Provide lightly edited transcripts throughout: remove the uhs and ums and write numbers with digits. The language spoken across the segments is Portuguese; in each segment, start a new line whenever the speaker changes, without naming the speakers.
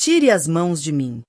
Tire as mãos de mim.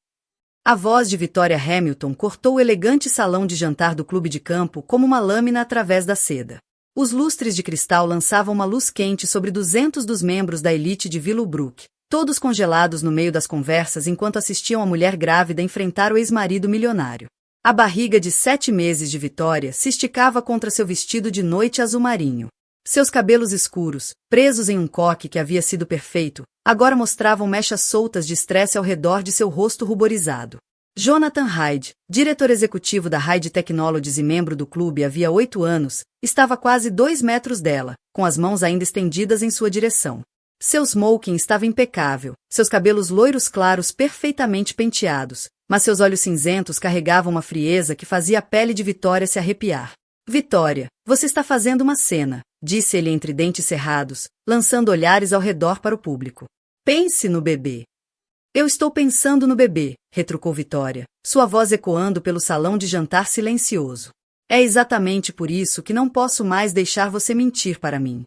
A voz de Victoria Hamilton cortou o elegante salão de jantar do clube de campo como uma lâmina através da seda. Os lustres de cristal lançavam uma luz quente sobre 200 dos membros da elite de Willowbrook, todos congelados no meio das conversas enquanto assistiam a mulher grávida enfrentar o ex-marido milionário. A barriga de 7 meses de Victoria se esticava contra seu vestido de noite azul marinho. Seus cabelos escuros, presos em um coque que havia sido perfeito, agora mostravam mechas soltas de estresse ao redor de seu rosto ruborizado. Jonathan Hyde, diretor executivo da Hyde Technologies e membro do clube havia 8 anos, estava a quase 2 metros dela, com as mãos ainda estendidas em sua direção. Seu smoking estava impecável, seus cabelos loiros claros perfeitamente penteados, mas seus olhos cinzentos carregavam uma frieza que fazia a pele de Victoria se arrepiar. Victoria, você está fazendo uma cena, disse ele entre dentes cerrados, lançando olhares ao redor para o público. Pense no bebê. Eu estou pensando no bebê, retrucou Victoria, sua voz ecoando pelo salão de jantar silencioso. É exatamente por isso que não posso mais deixar você mentir para mim.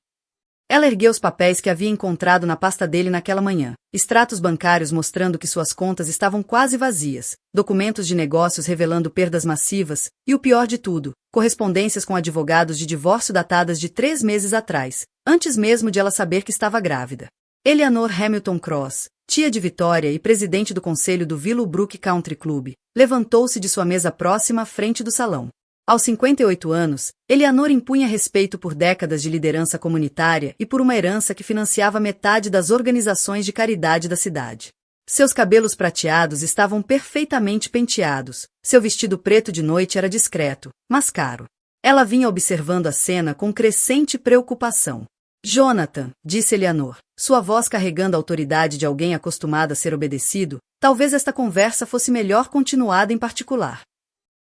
Ela ergueu os papéis que havia encontrado na pasta dele naquela manhã, extratos bancários mostrando que suas contas estavam quase vazias, documentos de negócios revelando perdas massivas, e o pior de tudo, correspondências com advogados de divórcio datadas de 3 meses atrás, antes mesmo de ela saber que estava grávida. Eleanor Hamilton Cross, tia de Victoria e presidente do conselho do Willowbrook Country Club, levantou-se de sua mesa próxima à frente do salão. Aos 58 anos, Eleanor impunha respeito por décadas de liderança comunitária e por uma herança que financiava metade das organizações de caridade da cidade. Seus cabelos prateados estavam perfeitamente penteados, seu vestido preto de noite era discreto, mas caro. Ela vinha observando a cena com crescente preocupação. Jonathan, disse Eleanor, sua voz carregando a autoridade de alguém acostumado a ser obedecido, talvez esta conversa fosse melhor continuada em particular.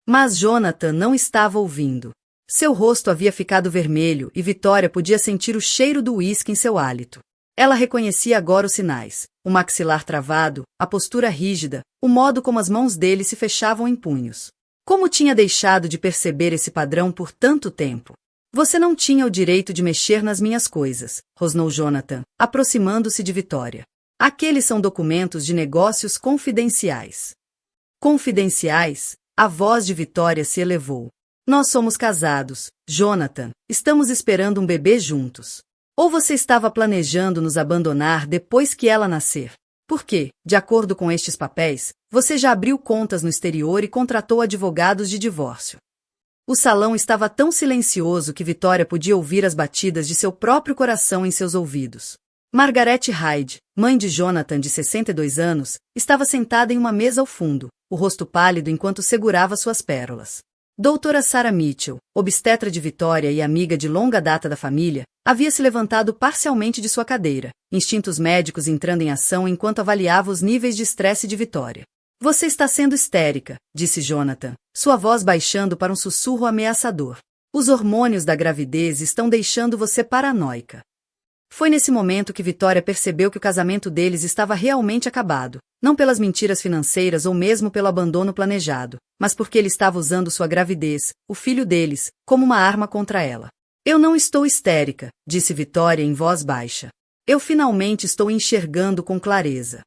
Mas Jonathan não estava ouvindo. Seu rosto havia ficado vermelho e Victoria podia sentir o cheiro do uísque em seu hálito. Ela reconhecia agora os sinais, o maxilar travado, a postura rígida, o modo como as mãos dele se fechavam em punhos. Como tinha deixado de perceber esse padrão por tanto tempo? Você não tinha o direito de mexer nas minhas coisas, rosnou Jonathan, aproximando-se de Victoria. Aqueles são documentos de negócios confidenciais. Confidenciais? A voz de Victoria se elevou. Nós somos casados, Jonathan, estamos esperando um bebê juntos. Ou você estava planejando nos abandonar depois que ela nascer? Porque, de acordo com estes papéis, você já abriu contas no exterior e contratou advogados de divórcio. O salão estava tão silencioso que Victoria podia ouvir as batidas de seu próprio coração em seus ouvidos. Margaret Hyde, mãe de Jonathan de 62 anos, estava sentada em uma mesa ao fundo, o rosto pálido enquanto segurava suas pérolas. Doutora Sarah Mitchell, obstetra de Victoria e amiga de longa data da família, havia se levantado parcialmente de sua cadeira, instintos médicos entrando em ação enquanto avaliava os níveis de estresse de Victoria. Você está sendo histérica, disse Jonathan, sua voz baixando para um sussurro ameaçador. Os hormônios da gravidez estão deixando você paranoica. Foi nesse momento que Victoria percebeu que o casamento deles estava realmente acabado, não pelas mentiras financeiras ou mesmo pelo abandono planejado, mas porque ele estava usando sua gravidez, o filho deles, como uma arma contra ela. Eu não estou histérica, disse Victoria em voz baixa. Eu finalmente estou enxergando com clareza.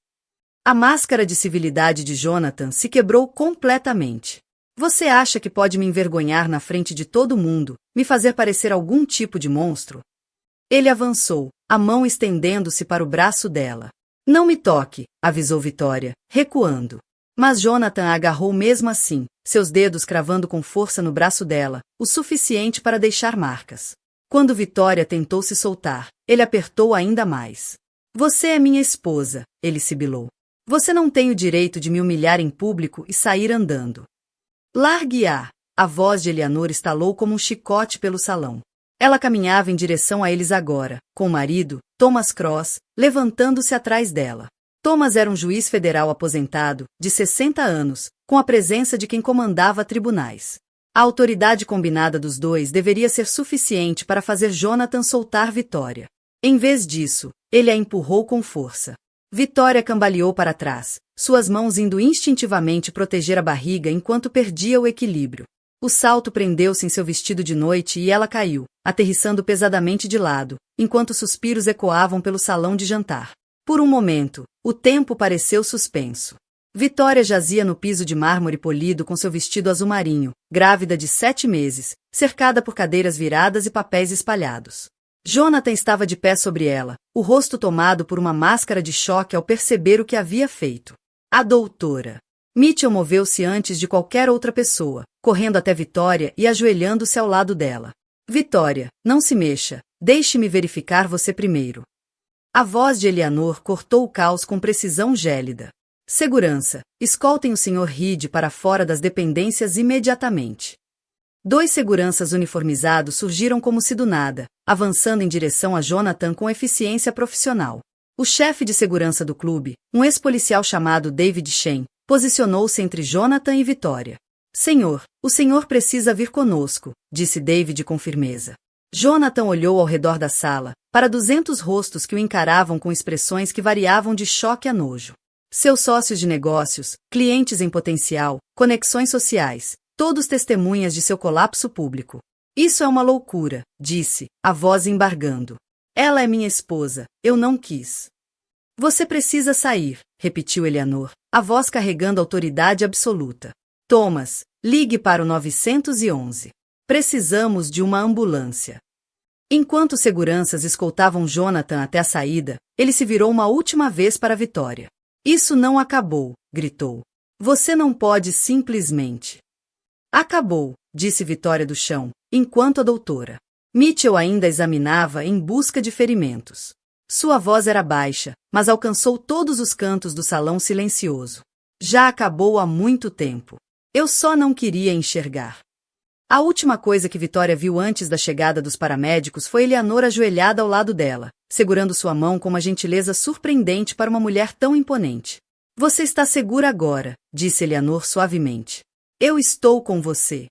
A máscara de civilidade de Jonathan se quebrou completamente. Você acha que pode me envergonhar na frente de todo mundo, me fazer parecer algum tipo de monstro? Ele avançou, a mão estendendo-se para o braço dela. Não me toque, avisou Victoria, recuando. Mas Jonathan a agarrou mesmo assim, seus dedos cravando com força no braço dela, o suficiente para deixar marcas. Quando Victoria tentou se soltar, ele apertou ainda mais. Você é minha esposa, ele sibilou. Você não tem o direito de me humilhar em público e sair andando. Largue-a! A voz de Eleanor estalou como um chicote pelo salão. Ela caminhava em direção a eles agora, com o marido, Thomas Cross, levantando-se atrás dela. Thomas era um juiz federal aposentado, de 60 anos, com a presença de quem comandava tribunais. A autoridade combinada dos dois deveria ser suficiente para fazer Jonathan soltar Victoria. Em vez disso, ele a empurrou com força. Victoria cambaleou para trás, suas mãos indo instintivamente proteger a barriga enquanto perdia o equilíbrio. O salto prendeu-se em seu vestido de noite e ela caiu, aterrissando pesadamente de lado, enquanto suspiros ecoavam pelo salão de jantar. Por um momento, O tempo pareceu suspenso. Vitória jazia no piso de mármore polido com seu vestido azul marinho, grávida de 7 meses, cercada por cadeiras viradas e papéis espalhados. Jonathan estava de pé sobre ela, o rosto tomado por uma máscara de choque ao perceber o que havia feito. A doutora. Mitchell moveu-se antes de qualquer outra pessoa, correndo até Vitória e ajoelhando-se ao lado dela. Vitória, não se mexa, deixe-me verificar você primeiro. A voz de Eleanor cortou o caos com precisão gélida. Segurança, escoltem o Sr. Reed para fora das dependências imediatamente. 2 seguranças uniformizados surgiram como se do nada, avançando em direção a Jonathan com eficiência profissional. O chefe de segurança do clube, um ex-policial chamado David Shen, posicionou-se entre Jonathan e Vitória. Senhor, o senhor precisa vir conosco, disse David com firmeza. Jonathan olhou ao redor da sala, para 200 rostos que o encaravam com expressões que variavam de choque a nojo. Seus sócios de negócios, clientes em potencial, conexões sociais, todos testemunhas de seu colapso público. Isso é uma loucura, disse, a voz embargando. Ela é minha esposa, eu não quis. Você precisa sair, repetiu Eleanor, a voz carregando autoridade absoluta. Thomas, ligue para o 911. Precisamos de uma ambulância. Enquanto seguranças escoltavam Jonathan até a saída, ele se virou uma última vez para Vitória. Isso não acabou, gritou. Você não pode simplesmente. Acabou, disse Vitória do chão, enquanto a doutora Mitchell ainda examinava em busca de ferimentos. Sua voz era baixa, mas alcançou todos os cantos do salão silencioso. Já acabou há muito tempo. Eu só não queria enxergar. A última coisa que Vitória viu antes da chegada dos paramédicos foi Eleanor ajoelhada ao lado dela, segurando sua mão com uma gentileza surpreendente para uma mulher tão imponente. Você está segura agora, disse Eleanor suavemente. Eu estou com você.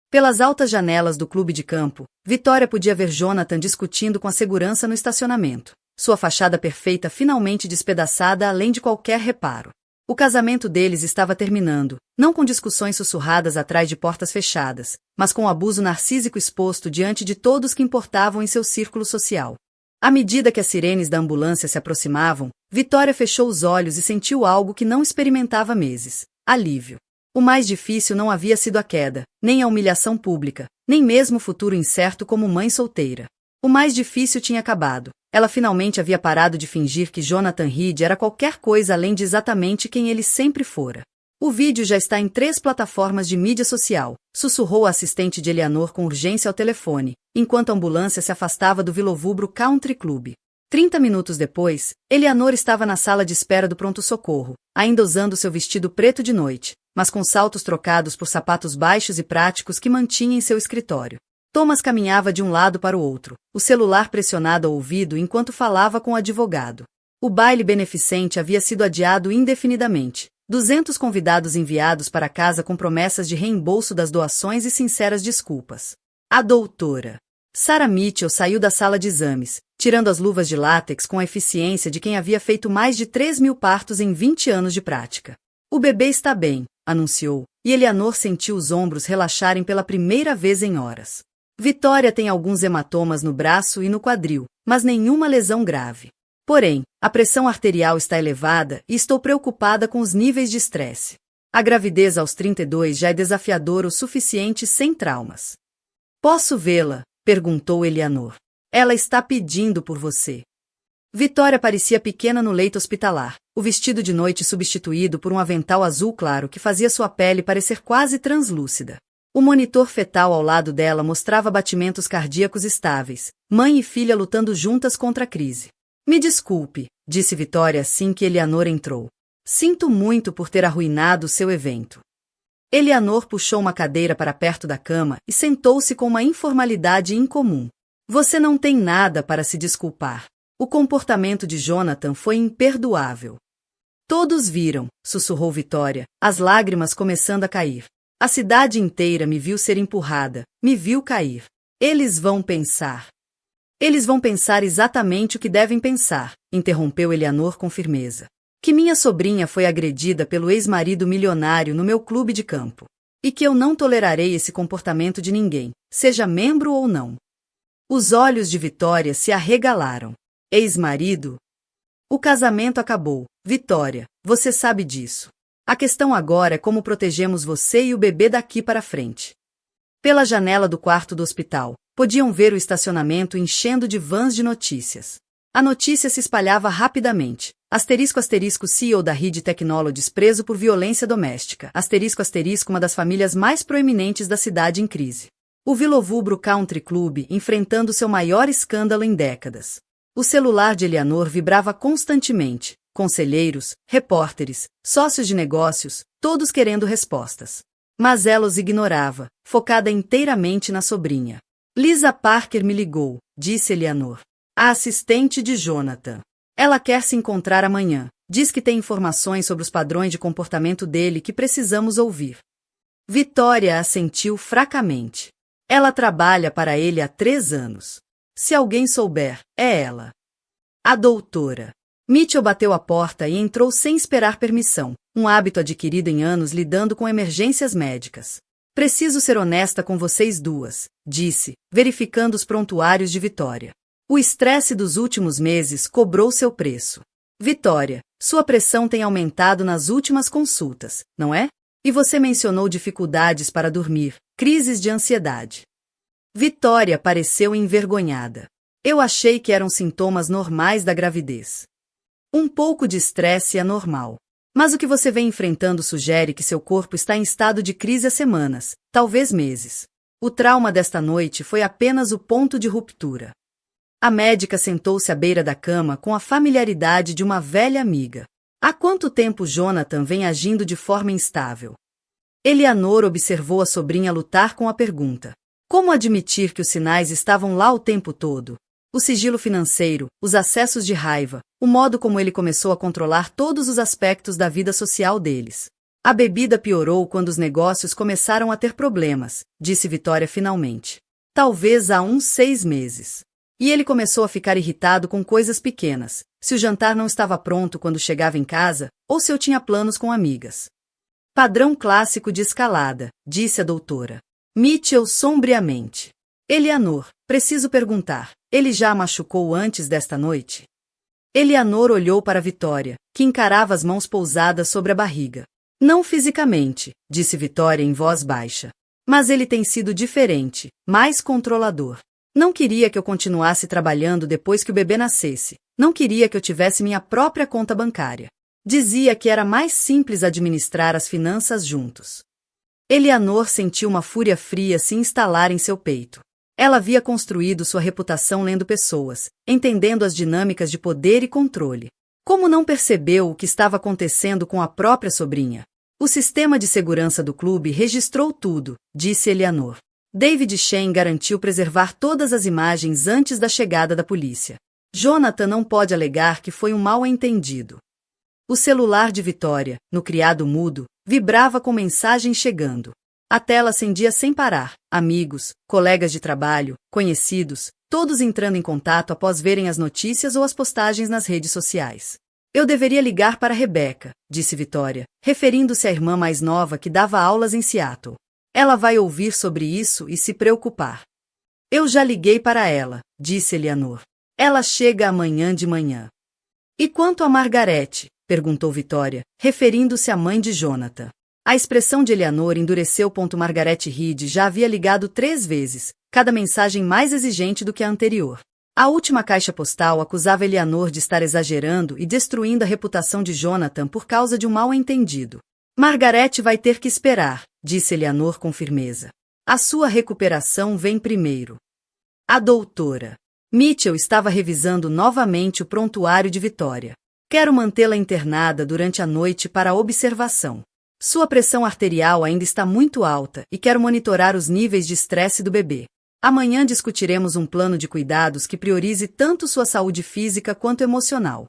Pelas altas janelas do clube de campo, Vitória podia ver Jonathan discutindo com a segurança no estacionamento, sua fachada perfeita finalmente despedaçada além de qualquer reparo. O casamento deles estava terminando, não com discussões sussurradas atrás de portas fechadas, mas com o abuso narcísico exposto diante de todos que importavam em seu círculo social. À medida que as sirenes da ambulância se aproximavam, Vitória fechou os olhos e sentiu algo que não experimentava há meses: alívio. O mais difícil não havia sido a queda, nem a humilhação pública, nem mesmo o futuro incerto como mãe solteira. O mais difícil tinha acabado. Ela finalmente havia parado de fingir que Jonathan Reed era qualquer coisa além de exatamente quem ele sempre fora. O vídeo já está em 3 plataformas de mídia social, sussurrou a assistente de Eleanor com urgência ao telefone, enquanto a ambulância se afastava do Villovubro Country Club. 30 minutos depois, Eleanor estava na sala de espera do pronto-socorro, ainda usando seu vestido preto de noite, mas com saltos trocados por sapatos baixos e práticos que mantinha em seu escritório. Thomas caminhava de um lado para o outro, o celular pressionado ao ouvido enquanto falava com o advogado. O baile beneficente havia sido adiado indefinidamente. 200 convidados enviados para casa com promessas de reembolso das doações e sinceras desculpas. A doutora Sarah Mitchell saiu da sala de exames, tirando as luvas de látex com a eficiência de quem havia feito mais de 3.000 partos em 20 anos de prática. O bebê está bem, anunciou, e Eleanor sentiu os ombros relaxarem pela primeira vez em horas. Vitória tem alguns hematomas no braço e no quadril, mas nenhuma lesão grave. Porém, a pressão arterial está elevada e estou preocupada com os níveis de estresse. A gravidez aos 32 já é desafiadora o suficiente sem traumas. Posso vê-la? Perguntou Eleanor. Ela está pedindo por você. Vitória parecia pequena no leito hospitalar, o vestido de noite substituído por um avental azul claro que fazia sua pele parecer quase translúcida. O monitor fetal ao lado dela mostrava batimentos cardíacos estáveis, mãe e filha lutando juntas contra a crise. Me desculpe, disse Vitória assim que Eleanor entrou. Sinto muito por ter arruinado seu evento. Eleanor puxou uma cadeira para perto da cama e sentou-se com uma informalidade incomum. Você não tem nada para se desculpar. O comportamento de Jonathan foi imperdoável. Todos viram, sussurrou Vitória, as lágrimas começando a cair. A cidade inteira me viu ser empurrada, me viu cair. Eles vão pensar. Eles vão pensar exatamente o que devem pensar, interrompeu Eleanor com firmeza. Que minha sobrinha foi agredida pelo ex-marido milionário no meu clube de campo. E que eu não tolerarei esse comportamento de ninguém, seja membro ou não. Os olhos de Vitória se arregalaram. Ex-marido? O casamento acabou. Vitória, você sabe disso. A questão agora é como protegemos você e o bebê daqui para frente. Pela janela do quarto do hospital, podiam ver o estacionamento enchendo de vans de notícias. A notícia se espalhava rapidamente. *** CEO da Reed Technologies preso por violência doméstica. *** Uma das famílias mais proeminentes da cidade em crise. O Villovubro Country Club enfrentando seu maior escândalo em décadas. O celular de Eleanor vibrava constantemente. Conselheiros, repórteres, sócios de negócios, todos querendo respostas. Mas ela os ignorava, focada inteiramente na sobrinha. Lisa Parker me ligou, disse Eleanor. A assistente de Jonathan. Ela quer se encontrar amanhã. Diz que tem informações sobre os padrões de comportamento dele que precisamos ouvir. Vitória assentiu fracamente. Ela trabalha para ele há 3 anos. Se alguém souber, é ela. A doutora. Mitchell bateu a porta e entrou sem esperar permissão, um hábito adquirido em anos lidando com emergências médicas. Preciso ser honesta com vocês duas, disse, verificando os prontuários de Vitória. O estresse dos últimos meses cobrou seu preço. Vitória, sua pressão tem aumentado nas últimas consultas, não é? E você mencionou dificuldades para dormir, crises de ansiedade. Vitória pareceu envergonhada. Eu achei que eram sintomas normais da gravidez. Um pouco de estresse é normal. Mas o que você vem enfrentando sugere que seu corpo está em estado de crise há semanas, talvez meses. O trauma desta noite foi apenas o ponto de ruptura. A médica sentou-se à beira da cama com a familiaridade de uma velha amiga. Há quanto tempo Jonathan vem agindo de forma instável? Eleanor observou a sobrinha lutar com a pergunta. Como admitir que os sinais estavam lá o tempo todo? O sigilo financeiro, os acessos de raiva, o modo como ele começou a controlar todos os aspectos da vida social deles. A bebida piorou quando os negócios começaram a ter problemas, disse Vitória finalmente. Talvez há uns 6 meses. E ele começou a ficar irritado com coisas pequenas, se o jantar não estava pronto quando chegava em casa, ou se eu tinha planos com amigas. Padrão clássico de escalada, disse a doutora. Mitchell sombriamente. Eleanor, preciso perguntar, ele já a machucou antes desta noite? Eleanor olhou para Vitória, que encarava as mãos pousadas sobre a barriga. Não fisicamente, disse Vitória em voz baixa. Mas ele tem sido diferente, mais controlador. Não queria que eu continuasse trabalhando depois que o bebê nascesse. Não queria que eu tivesse minha própria conta bancária. Dizia que era mais simples administrar as finanças juntos. Eleanor sentiu uma fúria fria se instalar em seu peito. Ela havia construído sua reputação lendo pessoas, entendendo as dinâmicas de poder e controle. Como não percebeu o que estava acontecendo com a própria sobrinha? O sistema de segurança do clube registrou tudo, disse Eleanor. David Shane garantiu preservar todas as imagens antes da chegada da polícia. Jonathan não pode alegar que foi um mal-entendido. O celular de Vitória, no criado mudo, vibrava com mensagens chegando. A tela acendia sem parar, amigos, colegas de trabalho, conhecidos, todos entrando em contato após verem as notícias ou as postagens nas redes sociais. Eu deveria ligar para Rebecca, disse Vitória, referindo-se à irmã mais nova que dava aulas em Seattle. Ela vai ouvir sobre isso e se preocupar. Eu já liguei para ela, disse Eleanor. Ela chega amanhã de manhã. E quanto a Margarete? Perguntou Vitória, referindo-se à mãe de Jonathan. A expressão de Eleanor endureceu. Margarete Reed já havia ligado 3 vezes, cada mensagem mais exigente do que a anterior. A última caixa postal acusava Eleanor de estar exagerando e destruindo a reputação de Jonathan por causa de um mal-entendido. Margarete vai ter que esperar, disse Eleanor com firmeza. A sua recuperação vem primeiro. A doutora Mitchell estava revisando novamente o prontuário de Vitória. Quero mantê-la internada durante a noite para observação. Sua pressão arterial ainda está muito alta e quero monitorar os níveis de estresse do bebê. Amanhã discutiremos um plano de cuidados que priorize tanto sua saúde física quanto emocional.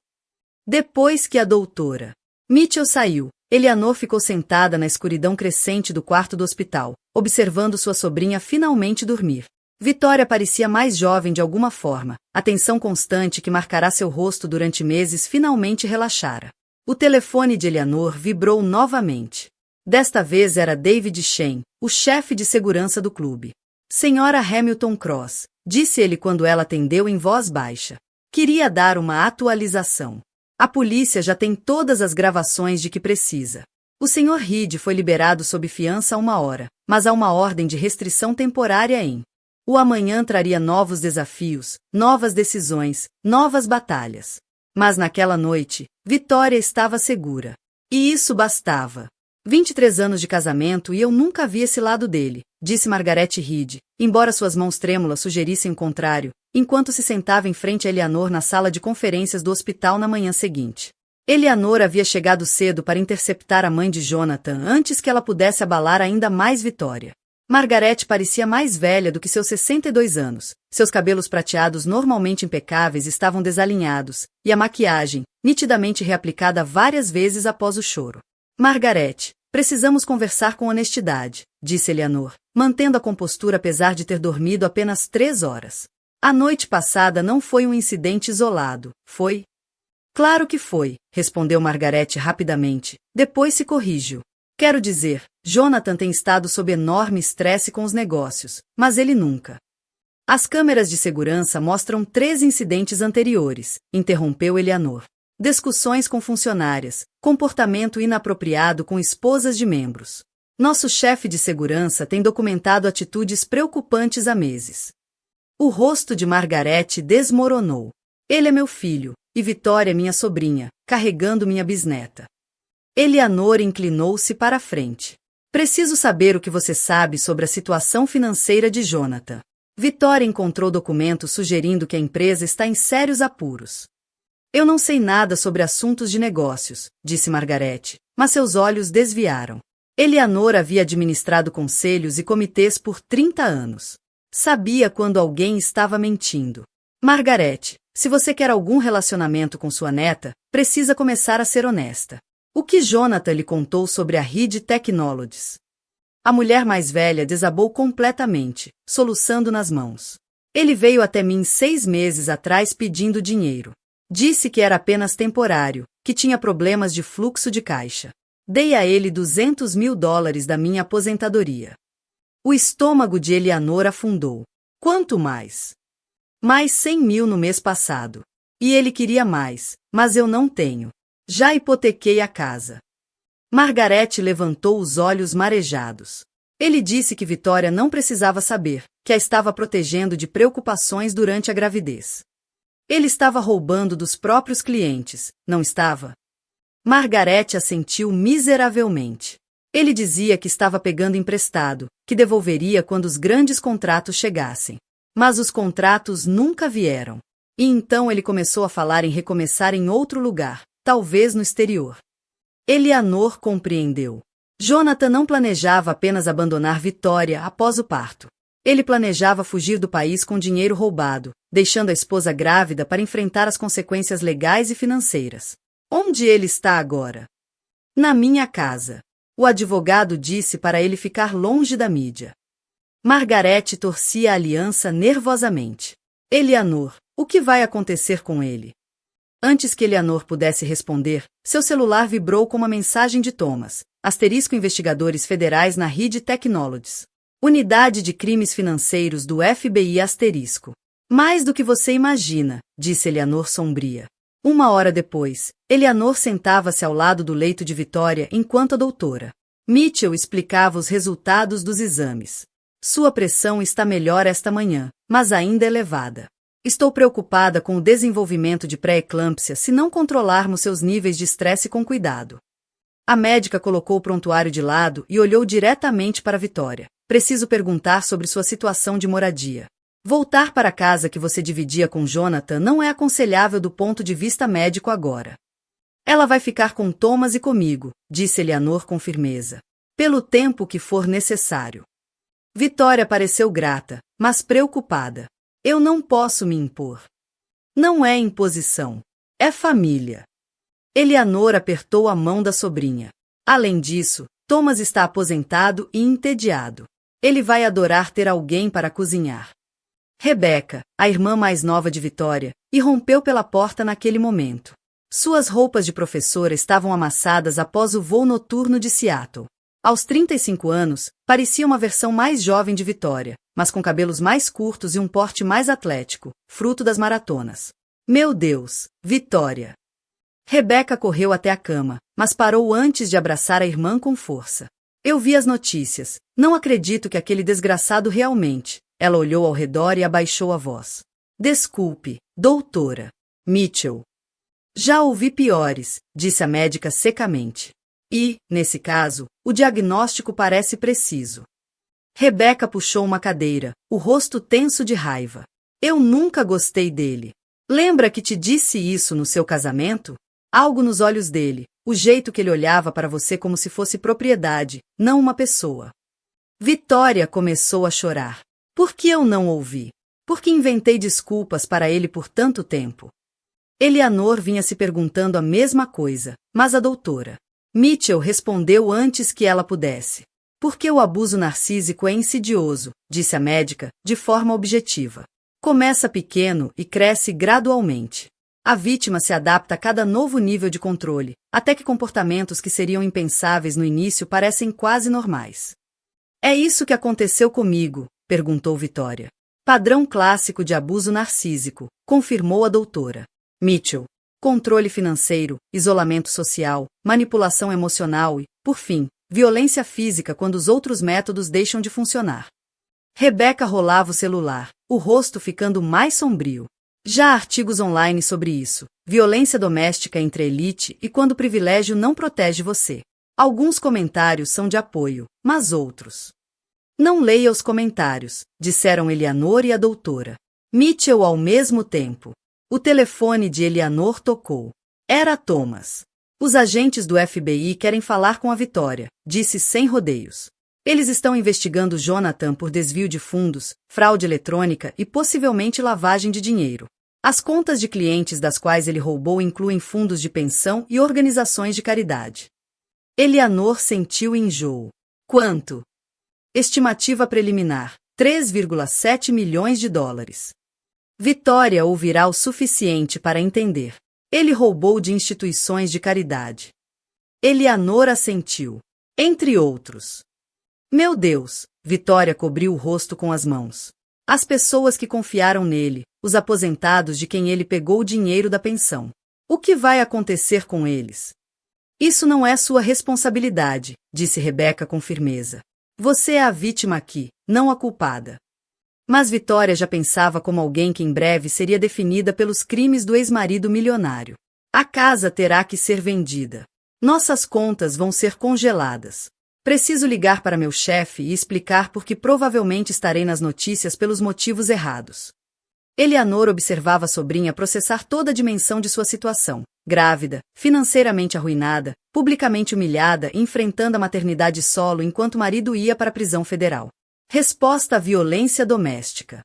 Depois que a doutora Mitchell saiu, Eleanor ficou sentada na escuridão crescente do quarto do hospital, observando sua sobrinha finalmente dormir. Vitória parecia mais jovem de alguma forma, a tensão constante que marcará seu rosto durante meses finalmente relaxara. O telefone de Eleanor vibrou novamente. Desta vez era David Shane, o chefe de segurança do clube. Senhora Hamilton Cross, disse ele quando ela atendeu em voz baixa. Queria dar uma atualização. A polícia já tem todas as gravações de que precisa. O Sr. Reed foi liberado sob fiança há 1 hora, mas há uma ordem de restrição temporária em. O amanhã traria novos desafios, novas decisões, novas batalhas. Mas naquela noite, Vitória estava segura. E isso bastava. 23 anos de casamento e eu nunca vi esse lado dele, disse Margaret Reed, embora suas mãos trêmulas sugerissem o contrário, enquanto se sentava em frente a Eleanor na sala de conferências do hospital na manhã seguinte. Eleanor havia chegado cedo para interceptar a mãe de Jonathan antes que ela pudesse abalar ainda mais Vitória. Margaret parecia mais velha do que seus 62 anos, seus cabelos prateados normalmente impecáveis estavam desalinhados, e a maquiagem, nitidamente reaplicada várias vezes após o choro. Margaret, precisamos conversar com honestidade, disse Eleanor, mantendo a compostura apesar de ter dormido apenas 3 horas. A noite passada não foi um incidente isolado, foi? Claro que foi, respondeu Margaret rapidamente, depois se corrigiu. Quero dizer, Jonathan tem estado sob enorme estresse com os negócios, mas ele nunca. As câmeras de segurança mostram 3 incidentes anteriores, interrompeu Eleanor. Discussões com funcionárias, comportamento inapropriado com esposas de membros. Nosso chefe de segurança tem documentado atitudes preocupantes há meses. O rosto de Margaret desmoronou. Ele é meu filho, e Vitória minha sobrinha, carregando minha bisneta. Eleanor inclinou-se para a frente. Preciso saber o que você sabe sobre a situação financeira de Jonathan. Vitória encontrou documentos sugerindo que a empresa está em sérios apuros. Eu não sei nada sobre assuntos de negócios, disse Margaret, mas seus olhos desviaram. Eleanor havia administrado conselhos e comitês por 30 anos. Sabia quando alguém estava mentindo. Margaret, se você quer algum relacionamento com sua neta, precisa começar a ser honesta. O que Jonathan lhe contou sobre a Reed Technologies? A mulher mais velha desabou completamente, soluçando nas mãos. Ele veio até mim 6 meses atrás pedindo dinheiro. Disse que era apenas temporário, que tinha problemas de fluxo de caixa. Dei a ele $200 mil da minha aposentadoria. O estômago de Eleanor afundou. Quanto mais? Mais 100 mil no mês passado. E ele queria mais, mas eu não tenho. Já hipotequei a casa. Margaret levantou os olhos marejados. Ele disse que Vitória não precisava saber, que a estava protegendo de preocupações durante a gravidez. Ele estava roubando dos próprios clientes, não estava? Margaret assentiu miseravelmente. Ele dizia que estava pegando emprestado, que devolveria quando os grandes contratos chegassem. Mas os contratos nunca vieram. E então ele começou a falar em recomeçar em outro lugar, talvez no exterior. Eleanor compreendeu. Jonathan não planejava apenas abandonar Vitória após o parto. Ele planejava fugir do país com dinheiro roubado, deixando a esposa grávida para enfrentar as consequências legais e financeiras. Onde ele está agora? Na minha casa. O advogado disse para ele ficar longe da mídia. Margaret torcia a aliança nervosamente. Eleanor, o que vai acontecer com ele? Antes que Eleanor pudesse responder, seu celular vibrou com uma mensagem de Thomas, investigadores federais na Reed Technologies. Unidade de Crimes Financeiros do FBI Mais do que você imagina, disse Eleanor sombria. 1 hora depois, Eleanor sentava-se ao lado do leito de Vitória enquanto a doutora Mitchell explicava os resultados dos exames. Sua pressão está melhor esta manhã, mas ainda elevada. Estou preocupada com o desenvolvimento de pré-eclâmpsia se não controlarmos seus níveis de estresse com cuidado. A médica colocou o prontuário de lado e olhou diretamente para Vitória. Preciso perguntar sobre sua situação de moradia. Voltar para a casa que você dividia com Jonathan não é aconselhável do ponto de vista médico agora. Ela vai ficar com Thomas e comigo, disse Eleanor com firmeza. Pelo tempo que for necessário. Vitória pareceu grata, mas preocupada. Eu não posso me impor. Não é imposição. É família. Eleanor apertou a mão da sobrinha. Além disso, Thomas está aposentado e entediado. Ele vai adorar ter alguém para cozinhar. Rebecca, a irmã mais nova de Vitória, irrompeu pela porta naquele momento. Suas roupas de professora estavam amassadas após o voo noturno de Seattle. Aos 35 anos, parecia uma versão mais jovem de Vitória, mas com cabelos mais curtos e um porte mais atlético, fruto das maratonas. Meu Deus, Vitória! Rebeca correu até a cama, mas parou antes de abraçar a irmã com força. Eu vi as notícias. Não acredito que aquele desgraçado realmente. Ela olhou ao redor e abaixou a voz. Desculpe, doutora Mitchell. Já ouvi piores, disse a médica secamente. E, nesse caso, o diagnóstico parece preciso. Rebeca puxou uma cadeira, o rosto tenso de raiva. Eu nunca gostei dele. Lembra que te disse isso no seu casamento? Algo nos olhos dele, o jeito que ele olhava para você como se fosse propriedade, não uma pessoa. Vitória começou a chorar. Por que eu não ouvi? Por que inventei desculpas para ele por tanto tempo? Eleanor vinha se perguntando a mesma coisa, mas a doutora Mitchell respondeu antes que ela pudesse. Porque o abuso narcísico é insidioso, disse a médica, de forma objetiva. Começa pequeno e cresce gradualmente. A vítima se adapta a cada novo nível de controle, até que comportamentos que seriam impensáveis no início parecem quase normais. É isso que aconteceu comigo, perguntou Vitória. Padrão clássico de abuso narcísico, confirmou a doutora Mitchell. Controle financeiro, isolamento social, manipulação emocional e, por fim, violência física quando os outros métodos deixam de funcionar. Rebeca rolava o celular, o rosto ficando mais sombrio. Já há artigos online sobre isso. Violência doméstica entre a elite e quando o privilégio não protege você. Alguns comentários são de apoio, mas outros. Não leia os comentários, disseram Eleanor e a doutora Mitchell ao mesmo tempo. O telefone de Eleanor tocou. Era Thomas. Os agentes do FBI querem falar com a Vitória, disse sem rodeios. Eles estão investigando Jonathan por desvio de fundos, fraude eletrônica e possivelmente lavagem de dinheiro. As contas de clientes das quais ele roubou incluem fundos de pensão e organizações de caridade. Eleanor sentiu enjoo. Quanto? Estimativa preliminar: 3,7 milhões de dólares. Vitória ouvirá o suficiente para entender. Ele roubou de instituições de caridade. Eleanor assentiu. Entre outros. Meu Deus! Vitória cobriu o rosto com as mãos. As pessoas que confiaram nele, os aposentados de quem ele pegou o dinheiro da pensão. O que vai acontecer com eles? Isso não é sua responsabilidade, disse Rebeca com firmeza. Você é a vítima aqui, não a culpada. Mas Vitória já pensava como alguém que em breve seria definida pelos crimes do ex-marido milionário. A casa terá que ser vendida. Nossas contas vão ser congeladas. Preciso ligar para meu chefe e explicar por que provavelmente estarei nas notícias pelos motivos errados. Eleanor observava a sobrinha processar toda a dimensão de sua situação. Grávida, financeiramente arruinada, publicamente humilhada e enfrentando a maternidade solo enquanto o marido ia para a prisão federal. Resposta à violência doméstica.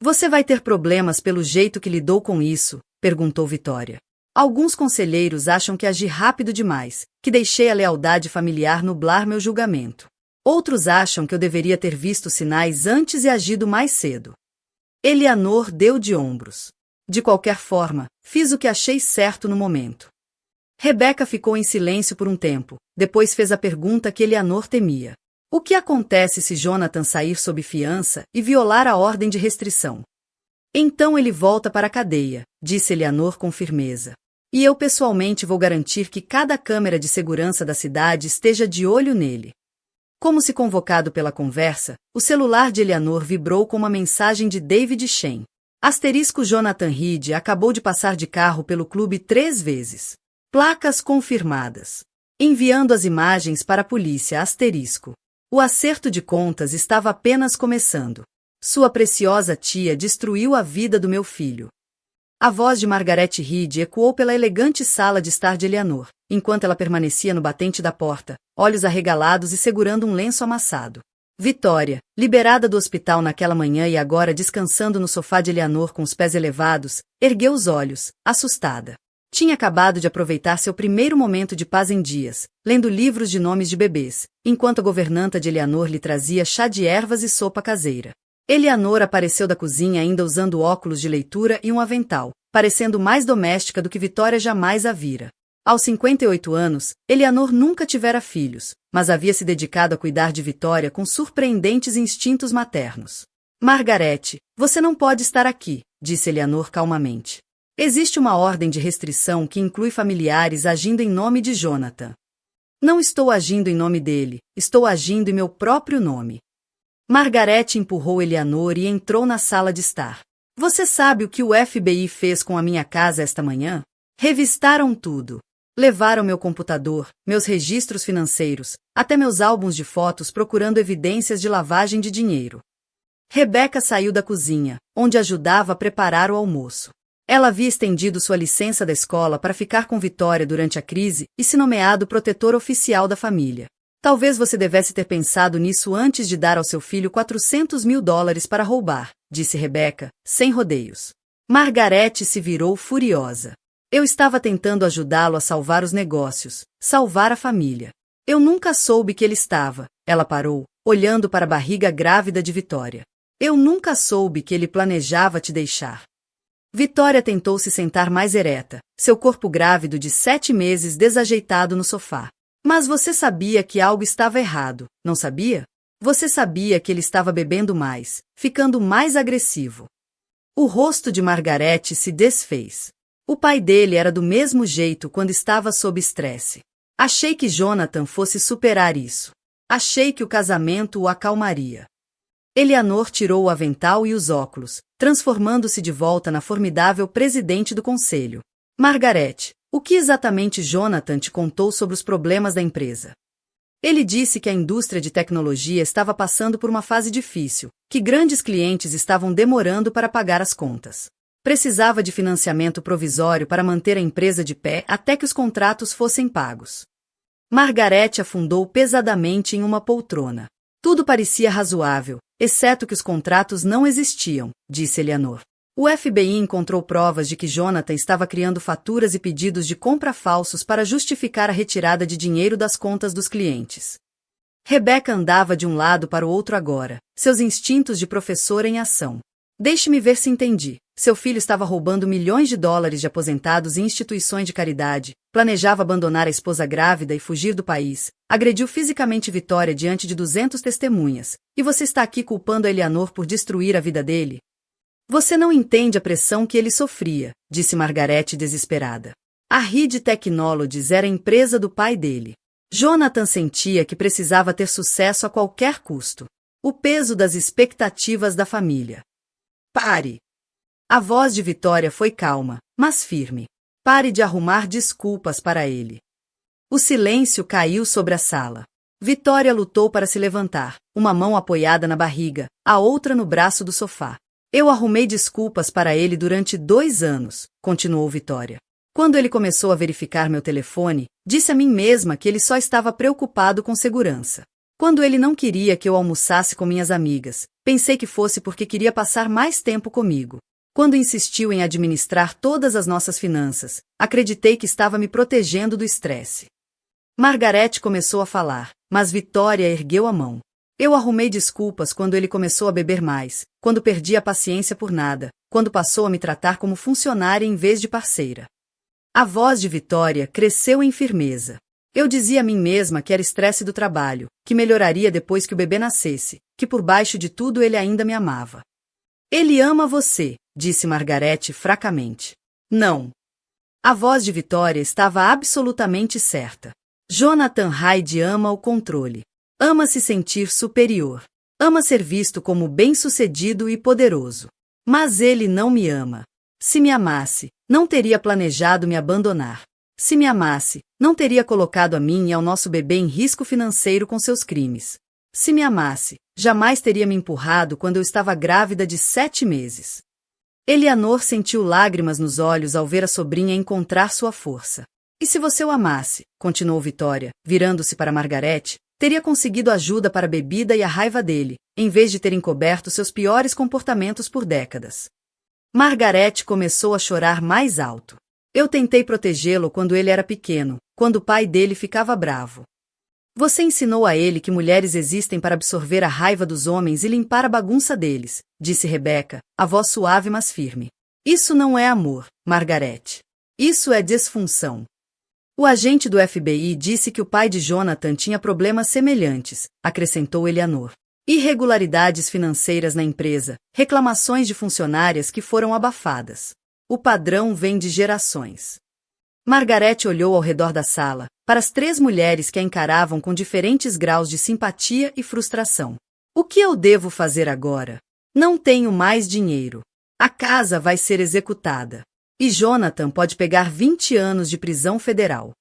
Você vai ter problemas pelo jeito que lidou com isso? Perguntou Vitória. Alguns conselheiros acham que agi rápido demais, que deixei a lealdade familiar nublar meu julgamento. Outros acham que eu deveria ter visto sinais antes e agido mais cedo. Eleanor deu de ombros. De qualquer forma, fiz o que achei certo no momento. Rebeca ficou em silêncio por um tempo, depois fez a pergunta que Eleanor temia. O que acontece se Jonathan sair sob fiança e violar a ordem de restrição? Então ele volta para a cadeia, disse Eleanor com firmeza. E eu pessoalmente vou garantir que cada câmera de segurança da cidade esteja de olho nele. Como se convocado pela conversa, o celular de Eleanor vibrou com uma mensagem de David Shen. Asterisco Jonathan Reed acabou de passar de carro pelo clube 3 vezes. Placas confirmadas. Enviando as imagens para a polícia asterisco. O acerto de contas estava apenas começando. Sua preciosa tia destruiu a vida do meu filho. A voz de Margaret Reed ecoou pela elegante sala de estar de Eleanor, enquanto ela permanecia no batente da porta, olhos arregalados e segurando um lenço amassado. Vitória, liberada do hospital naquela manhã e agora descansando no sofá de Eleanor com os pés elevados, ergueu os olhos, assustada. Tinha acabado de aproveitar seu primeiro momento de paz em dias, lendo livros de nomes de bebês, enquanto a governanta de Eleanor lhe trazia chá de ervas e sopa caseira. Eleanor apareceu da cozinha ainda usando óculos de leitura e um avental, parecendo mais doméstica do que Vitória jamais a vira. Aos 58 anos, Eleanor nunca tivera filhos, mas havia se dedicado a cuidar de Vitória com surpreendentes instintos maternos. Margarete, você não pode estar aqui, disse Eleanor calmamente. Existe uma ordem de restrição que inclui familiares agindo em nome de Jonathan. Não estou agindo em nome dele, estou agindo em meu próprio nome. Margaret empurrou Eleanor e entrou na sala de estar. Você sabe o que o FBI fez com a minha casa esta manhã? Revistaram tudo. Levaram meu computador, meus registros financeiros, até meus álbuns de fotos procurando evidências de lavagem de dinheiro. Rebecca saiu da cozinha, onde ajudava a preparar o almoço. Ela havia estendido sua licença da escola para ficar com Vitória durante a crise e se nomeado protetor oficial da família. Talvez você devesse ter pensado nisso antes de dar ao seu filho $400 mil para roubar, disse Rebecca, sem rodeios. Margaret se virou furiosa. Eu estava tentando ajudá-lo a salvar os negócios, salvar a família. Eu nunca soube que ele estava. Ela parou, olhando para a barriga grávida de Vitória. Eu nunca soube que ele planejava te deixar. Vitória tentou se sentar mais ereta, seu corpo grávido de 7 meses desajeitado no sofá. Mas você sabia que algo estava errado, não sabia? Você sabia que ele estava bebendo mais, ficando mais agressivo. O rosto de Margaret se desfez. O pai dele era do mesmo jeito quando estava sob estresse. Achei que Jonathan fosse superar isso. Achei que o casamento o acalmaria. Eleanor tirou o avental e os óculos, transformando-se de volta na formidável presidente do conselho. Margaret, o que exatamente Jonathan te contou sobre os problemas da empresa? Ele disse que a indústria de tecnologia estava passando por uma fase difícil, que grandes clientes estavam demorando para pagar as contas. Precisava de financiamento provisório para manter a empresa de pé até que os contratos fossem pagos. Margaret afundou pesadamente em uma poltrona. Tudo parecia razoável, exceto que os contratos não existiam, disse Eleanor. O FBI encontrou provas de que Jonathan estava criando faturas e pedidos de compra falsos para justificar a retirada de dinheiro das contas dos clientes. Rebecca andava de um lado para o outro agora, seus instintos de professora em ação. Deixe-me ver se entendi. Seu filho estava roubando milhões de dólares de aposentados em instituições de caridade, planejava abandonar a esposa grávida e fugir do país, agrediu fisicamente Vitória diante de 200 testemunhas, e você está aqui culpando a Eleanor por destruir a vida dele? Você não entende a pressão que ele sofria, disse Margaret desesperada. A Reed Technologies era a empresa do pai dele. Jonathan sentia que precisava ter sucesso a qualquer custo. O peso das expectativas da família. Pare! A voz de Vitória foi calma, mas firme. Pare de arrumar desculpas para ele. O silêncio caiu sobre a sala. Vitória lutou para se levantar, uma mão apoiada na barriga, a outra no braço do sofá. Eu arrumei desculpas para ele durante 2 anos, continuou Vitória. Quando ele começou a verificar meu telefone, disse a mim mesma que ele só estava preocupado com segurança. Quando ele não queria que eu almoçasse com minhas amigas, pensei que fosse porque queria passar mais tempo comigo. Quando insistiu em administrar todas as nossas finanças, acreditei que estava me protegendo do estresse. Margaret começou a falar, mas Vitória ergueu a mão. Eu arrumei desculpas quando ele começou a beber mais, quando perdi a paciência por nada, quando passou a me tratar como funcionária em vez de parceira. A voz de Vitória cresceu em firmeza. Eu dizia a mim mesma que era estresse do trabalho, que melhoraria depois que o bebê nascesse, que por baixo de tudo ele ainda me amava. Ele ama você, disse Margaret fracamente. Não. A voz de Vitória estava absolutamente certa. Jonathan Hyde ama o controle. Ama se sentir superior. Ama ser visto como bem-sucedido e poderoso. Mas ele não me ama. Se me amasse, não teria planejado me abandonar. Se me amasse, não teria colocado a mim e ao nosso bebê em risco financeiro com seus crimes. Se me amasse, jamais teria me empurrado quando eu estava grávida de 7 meses. Eleanor sentiu lágrimas nos olhos ao ver a sobrinha encontrar sua força. E se você o amasse, continuou Vitória, virando-se para Margaret, teria conseguido ajuda para a bebida e a raiva dele, em vez de ter encoberto seus piores comportamentos por décadas. Margaret começou a chorar mais alto. Eu tentei protegê-lo quando ele era pequeno, quando o pai dele ficava bravo. Você ensinou a ele que mulheres existem para absorver a raiva dos homens e limpar a bagunça deles, disse Rebecca, a voz suave mas firme. Isso não é amor, Margaret. Isso é disfunção. O agente do FBI disse que o pai de Jonathan tinha problemas semelhantes, acrescentou Eleanor. Irregularidades financeiras na empresa, reclamações de funcionárias que foram abafadas. O padrão vem de gerações. Margarete olhou ao redor da sala, para as 3 mulheres que a encaravam com diferentes graus de simpatia e frustração. O que eu devo fazer agora? Não tenho mais dinheiro. A casa vai ser executada. E Jonathan pode pegar 20 anos de prisão federal.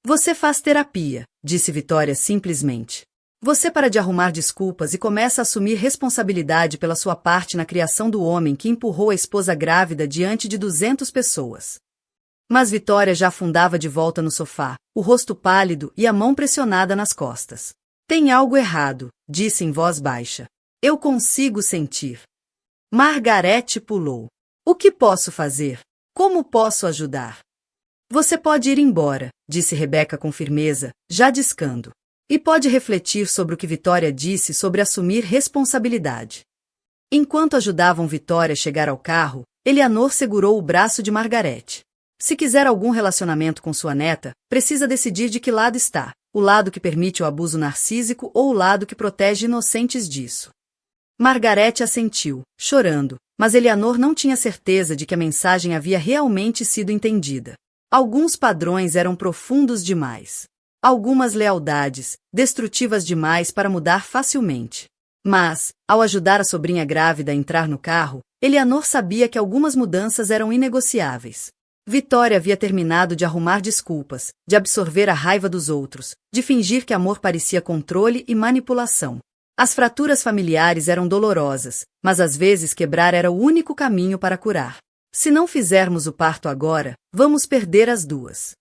Você faz terapia, disse Vitória simplesmente. Você para de arrumar desculpas e começa a assumir responsabilidade pela sua parte na criação do homem que empurrou a esposa grávida diante de 200 pessoas. Mas Vitória já afundava de volta no sofá, o rosto pálido e a mão pressionada nas costas. Tem algo errado, disse em voz baixa. Eu consigo sentir. Margarete pulou. O que posso fazer? Como posso ajudar? Você pode ir embora, disse Rebeca com firmeza, já discando. E pode refletir sobre o que Vitória disse sobre assumir responsabilidade. Enquanto ajudavam Vitória a chegar ao carro, Eleanor segurou o braço de Margarete. Se quiser algum relacionamento com sua neta, precisa decidir de que lado está, o lado que permite o abuso narcísico ou o lado que protege inocentes disso. Margarete assentiu, chorando, mas Eleanor não tinha certeza de que a mensagem havia realmente sido entendida. Alguns padrões eram profundos demais. Algumas lealdades, destrutivas demais para mudar facilmente. Mas, ao ajudar a sobrinha grávida a entrar no carro, Eleanor sabia que algumas mudanças eram inegociáveis. Vitória havia terminado de arrumar desculpas, de absorver a raiva dos outros, de fingir que amor parecia controle e manipulação. As fraturas familiares eram dolorosas, mas às vezes quebrar era o único caminho para curar. Se não fizermos o parto agora, vamos perder as duas.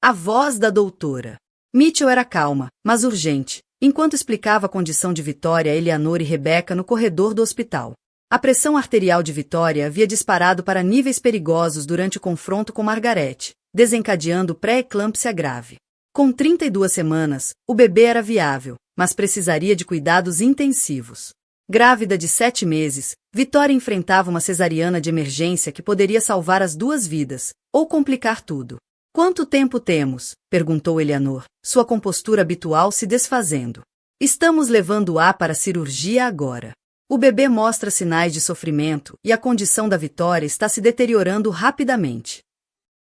A voz da doutora Mitchell era calma, mas urgente, enquanto explicava a condição de Vitória a Eleanor e Rebeca no corredor do hospital. A pressão arterial de Vitória havia disparado para níveis perigosos durante o confronto com Margarete, desencadeando pré-eclâmpsia grave. Com 32 semanas, o bebê era viável, mas precisaria de cuidados intensivos. Grávida de 7 meses, Vitória enfrentava uma cesariana de emergência que poderia salvar as 2 vidas, ou complicar tudo. Quanto tempo temos? Perguntou Eleanor, sua compostura habitual se desfazendo. Estamos levando-a para a cirurgia agora. O bebê mostra sinais de sofrimento e a condição da Vitória está se deteriorando rapidamente.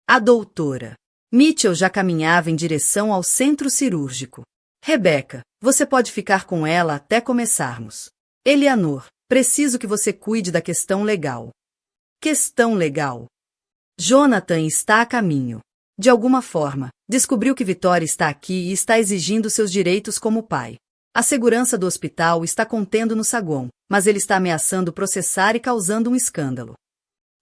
A doutora Mitchell já caminhava em direção ao centro cirúrgico. Rebeca, você pode ficar com ela até começarmos. Eleanor, preciso que você cuide da questão legal. Questão legal. Jonathan está a caminho. De alguma forma, descobriu que Vitória está aqui e está exigindo seus direitos como pai. A segurança do hospital está contendo no saguão, mas ele está ameaçando processar e causando um escândalo.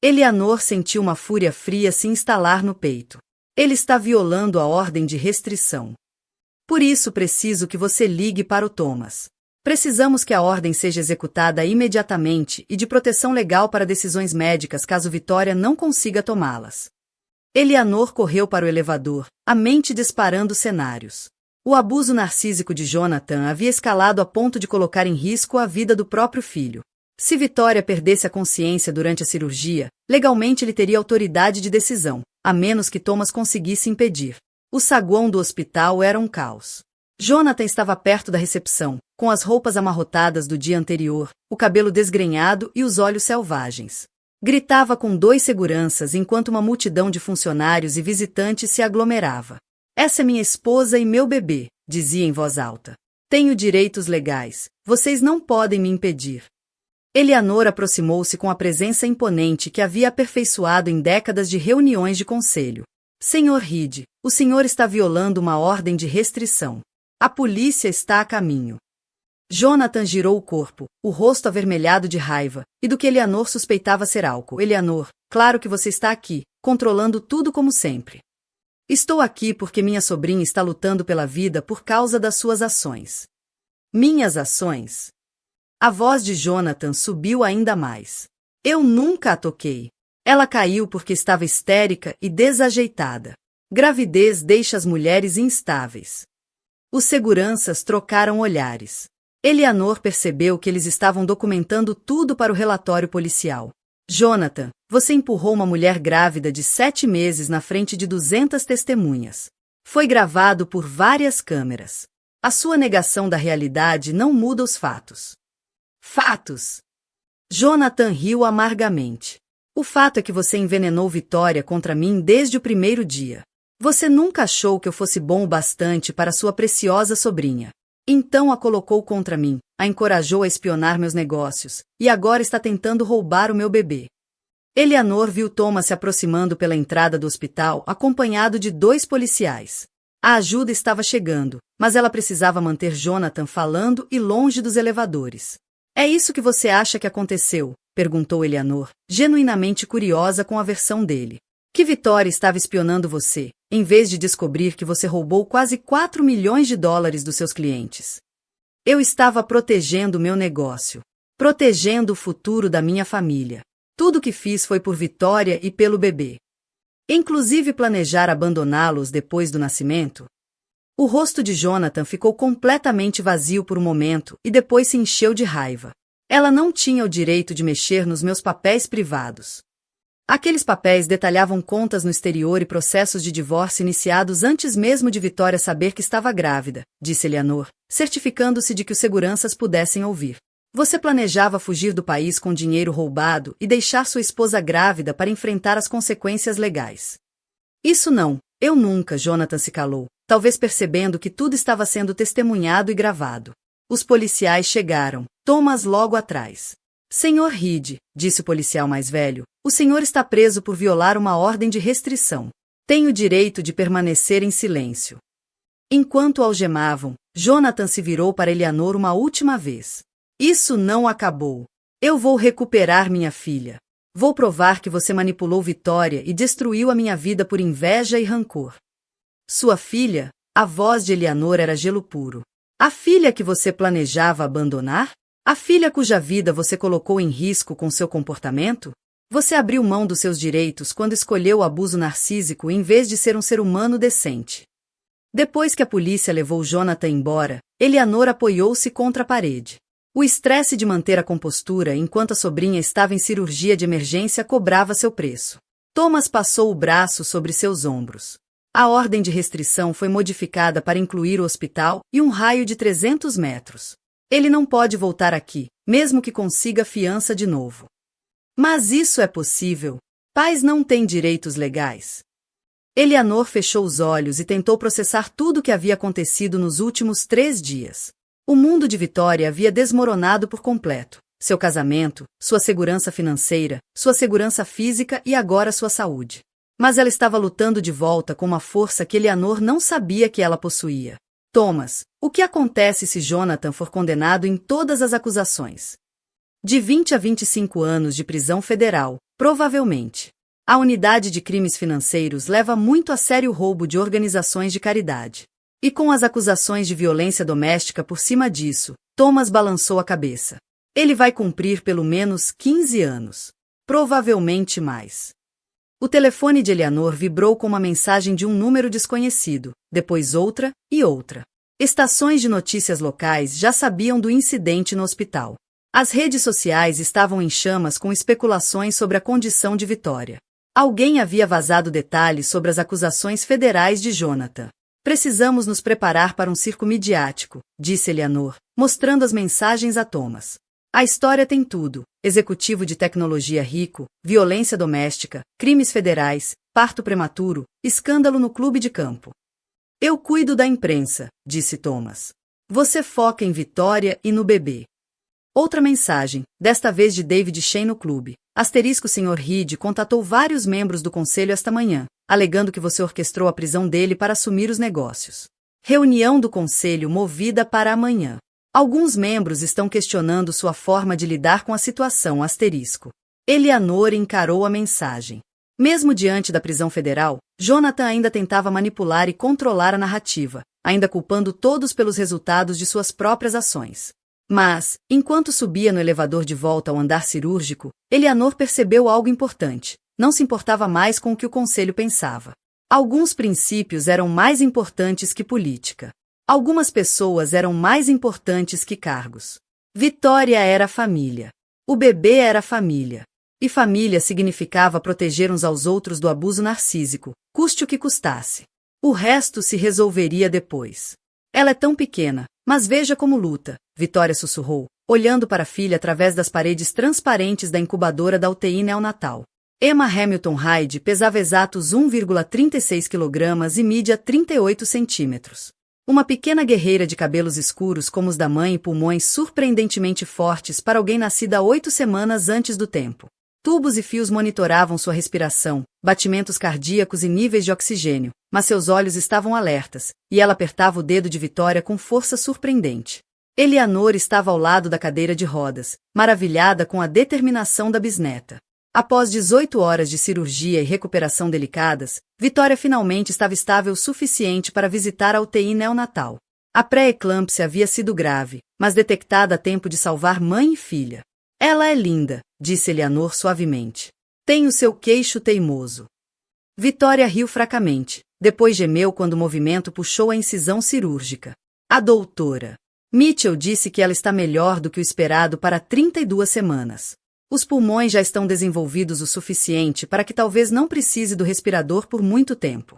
Eleanor sentiu uma fúria fria se instalar no peito. Ele está violando a ordem de restrição. Por isso preciso que você ligue para o Thomas. Precisamos que a ordem seja executada imediatamente e de proteção legal para decisões médicas caso Vitória não consiga tomá-las. Eleanor correu para o elevador, a mente disparando cenários. O abuso narcísico de Jonathan havia escalado a ponto de colocar em risco a vida do próprio filho. Se Vitória perdesse a consciência durante a cirurgia, legalmente ele teria autoridade de decisão, a menos que Thomas conseguisse impedir. O saguão do hospital era um caos. Jonathan estava perto da recepção, com as roupas amarrotadas do dia anterior, o cabelo desgrenhado e os olhos selvagens. Gritava com 2 seguranças enquanto uma multidão de funcionários e visitantes se aglomerava. Essa é minha esposa e meu bebê, dizia em voz alta. Tenho direitos legais, vocês não podem me impedir. Eleanor aproximou-se com a presença imponente que havia aperfeiçoado em décadas de reuniões de conselho. Senhor Reed, o senhor está violando uma ordem de restrição. A polícia está a caminho. Jonathan girou o corpo, o rosto avermelhado de raiva, e do que Eleanor suspeitava ser álcool. Eleanor, claro que você está aqui, controlando tudo como sempre. Estou aqui porque minha sobrinha está lutando pela vida por causa das suas ações. Minhas ações? A voz de Jonathan subiu ainda mais. Eu nunca a toquei. Ela caiu porque estava histérica e desajeitada. Gravidez deixa as mulheres instáveis. Os seguranças trocaram olhares. Eleanor percebeu que eles estavam documentando tudo para o relatório policial. Jonathan, você empurrou uma mulher grávida de 7 meses na frente de 200 testemunhas. Foi gravado por várias câmeras. A sua negação da realidade não muda os fatos. Fatos! Jonathan riu amargamente. O fato é que você envenenou Vitória contra mim desde o primeiro dia. Você nunca achou que eu fosse bom o bastante para sua preciosa sobrinha. Então a colocou contra mim, a encorajou a espionar meus negócios, e agora está tentando roubar o meu bebê. Eleanor viu Thomas se aproximando pela entrada do hospital, acompanhado de 2 policiais. A ajuda estava chegando, mas ela precisava manter Jonathan falando e longe dos elevadores. É isso que você acha que aconteceu? Perguntou Eleanor, genuinamente curiosa com a versão dele. Que Vitória estava espionando você, em vez de descobrir que você roubou quase 4 milhões de dólares dos seus clientes. Eu estava protegendo meu negócio, protegendo o futuro da minha família. Tudo o que fiz foi por Vitória e pelo bebê. Inclusive planejar abandoná-los depois do nascimento. O rosto de Jonathan ficou completamente vazio por um momento e depois se encheu de raiva. Ela não tinha o direito de mexer nos meus papéis privados. Aqueles papéis detalhavam contas no exterior e processos de divórcio iniciados antes mesmo de Vitória saber que estava grávida, disse Eleanor, certificando-se de que os seguranças pudessem ouvir. Você planejava fugir do país com dinheiro roubado e deixar sua esposa grávida para enfrentar as consequências legais. Isso não, eu nunca, Jonathan se calou, talvez percebendo que tudo estava sendo testemunhado e gravado. Os policiais chegaram, Thomas logo atrás. Senhor Reed, disse o policial mais velho, o senhor está preso por violar uma ordem de restrição. Tem o direito de permanecer em silêncio. Enquanto o algemavam, Jonathan se virou para Eleanor uma última vez. Isso não acabou. Eu vou recuperar minha filha. Vou provar que você manipulou Vitória e destruiu a minha vida por inveja e rancor. Sua filha? A voz de Eleanor era gelo puro. A filha que você planejava abandonar? A filha cuja vida você colocou em risco com seu comportamento? Você abriu mão dos seus direitos quando escolheu o abuso narcísico em vez de ser um ser humano decente. Depois que a polícia levou Jonathan embora, Eleanor apoiou-se contra a parede. O estresse de manter a compostura enquanto a sobrinha estava em cirurgia de emergência cobrava seu preço. Thomas passou o braço sobre seus ombros. A ordem de restrição foi modificada para incluir o hospital e um raio de 300 metros. Ele não pode voltar aqui, mesmo que consiga fiança de novo. Mas isso é possível. Pais não têm direitos legais. Eleanor fechou os olhos e tentou processar tudo o que havia acontecido nos últimos 3 dias. O mundo de Vitória havia desmoronado por completo. Seu casamento, sua segurança financeira, sua segurança física e agora sua saúde. Mas ela estava lutando de volta com uma força que Eleanor não sabia que ela possuía. Thomas, o que acontece se Jonathan for condenado em todas as acusações? De 20 a 25 anos de prisão federal, provavelmente. A unidade de crimes financeiros leva muito a sério o roubo de organizações de caridade. E com as acusações de violência doméstica por cima disso, Thomas balançou a cabeça. Ele vai cumprir pelo menos 15 anos. Provavelmente mais. O telefone de Eleanor vibrou com uma mensagem de um número desconhecido, depois outra e outra. Estações de notícias locais já sabiam do incidente no hospital. As redes sociais estavam em chamas com especulações sobre a condição de Vitória. Alguém havia vazado detalhes sobre as acusações federais de Jonathan. Precisamos nos preparar para um circo midiático, disse Eleanor, mostrando as mensagens a Thomas. A história tem tudo: executivo de tecnologia rico, violência doméstica, crimes federais, parto prematuro, escândalo no clube de campo. Eu cuido da imprensa, disse Thomas. Você foca em Vitória e no bebê. Outra mensagem, desta vez de David Shane no clube. Sr. Reed contatou vários membros do conselho esta manhã, alegando que você orquestrou a prisão dele para assumir os negócios. Reunião do conselho movida para amanhã. Alguns membros estão questionando sua forma de lidar com a situação. Eleanor encarou a mensagem. Mesmo diante da prisão federal, Jonathan ainda tentava manipular e controlar a narrativa, ainda culpando todos pelos resultados de suas próprias ações. Mas, enquanto subia no elevador de volta ao andar cirúrgico, Eleanor percebeu algo importante. Não se importava mais com o que o conselho pensava. Alguns princípios eram mais importantes que política. Algumas pessoas eram mais importantes que cargos. Vitória era família. O bebê era família. E família significava proteger uns aos outros do abuso narcísico, custe o que custasse. O resto se resolveria depois. Ela é tão pequena, mas veja como luta, Vitória sussurrou, olhando para a filha através das paredes transparentes da incubadora da UTI neonatal. Emma Hamilton Hyde pesava exatos 1,36 kg e mídia 38 centímetros. Uma pequena guerreira de cabelos escuros como os da mãe e pulmões surpreendentemente fortes para alguém nascida 8 semanas antes do tempo. Tubos e fios monitoravam sua respiração, batimentos cardíacos e níveis de oxigênio, mas seus olhos estavam alertas, e ela apertava o dedo de Vitória com força surpreendente. Eleanor estava ao lado da cadeira de rodas, maravilhada com a determinação da bisneta. Após 18 horas de cirurgia e recuperação delicadas, Vitória finalmente estava estável o suficiente para visitar a UTI neonatal. A pré-eclâmpsia havia sido grave, mas detectada a tempo de salvar mãe e filha. Ela é linda, disse Eleanor suavemente. Tem o seu queixo teimoso. Vitória riu fracamente, depois gemeu quando o movimento puxou a incisão cirúrgica. A doutora Mitchell disse que ela está melhor do que o esperado para 32 semanas. Os pulmões já estão desenvolvidos o suficiente para que talvez não precise do respirador por muito tempo.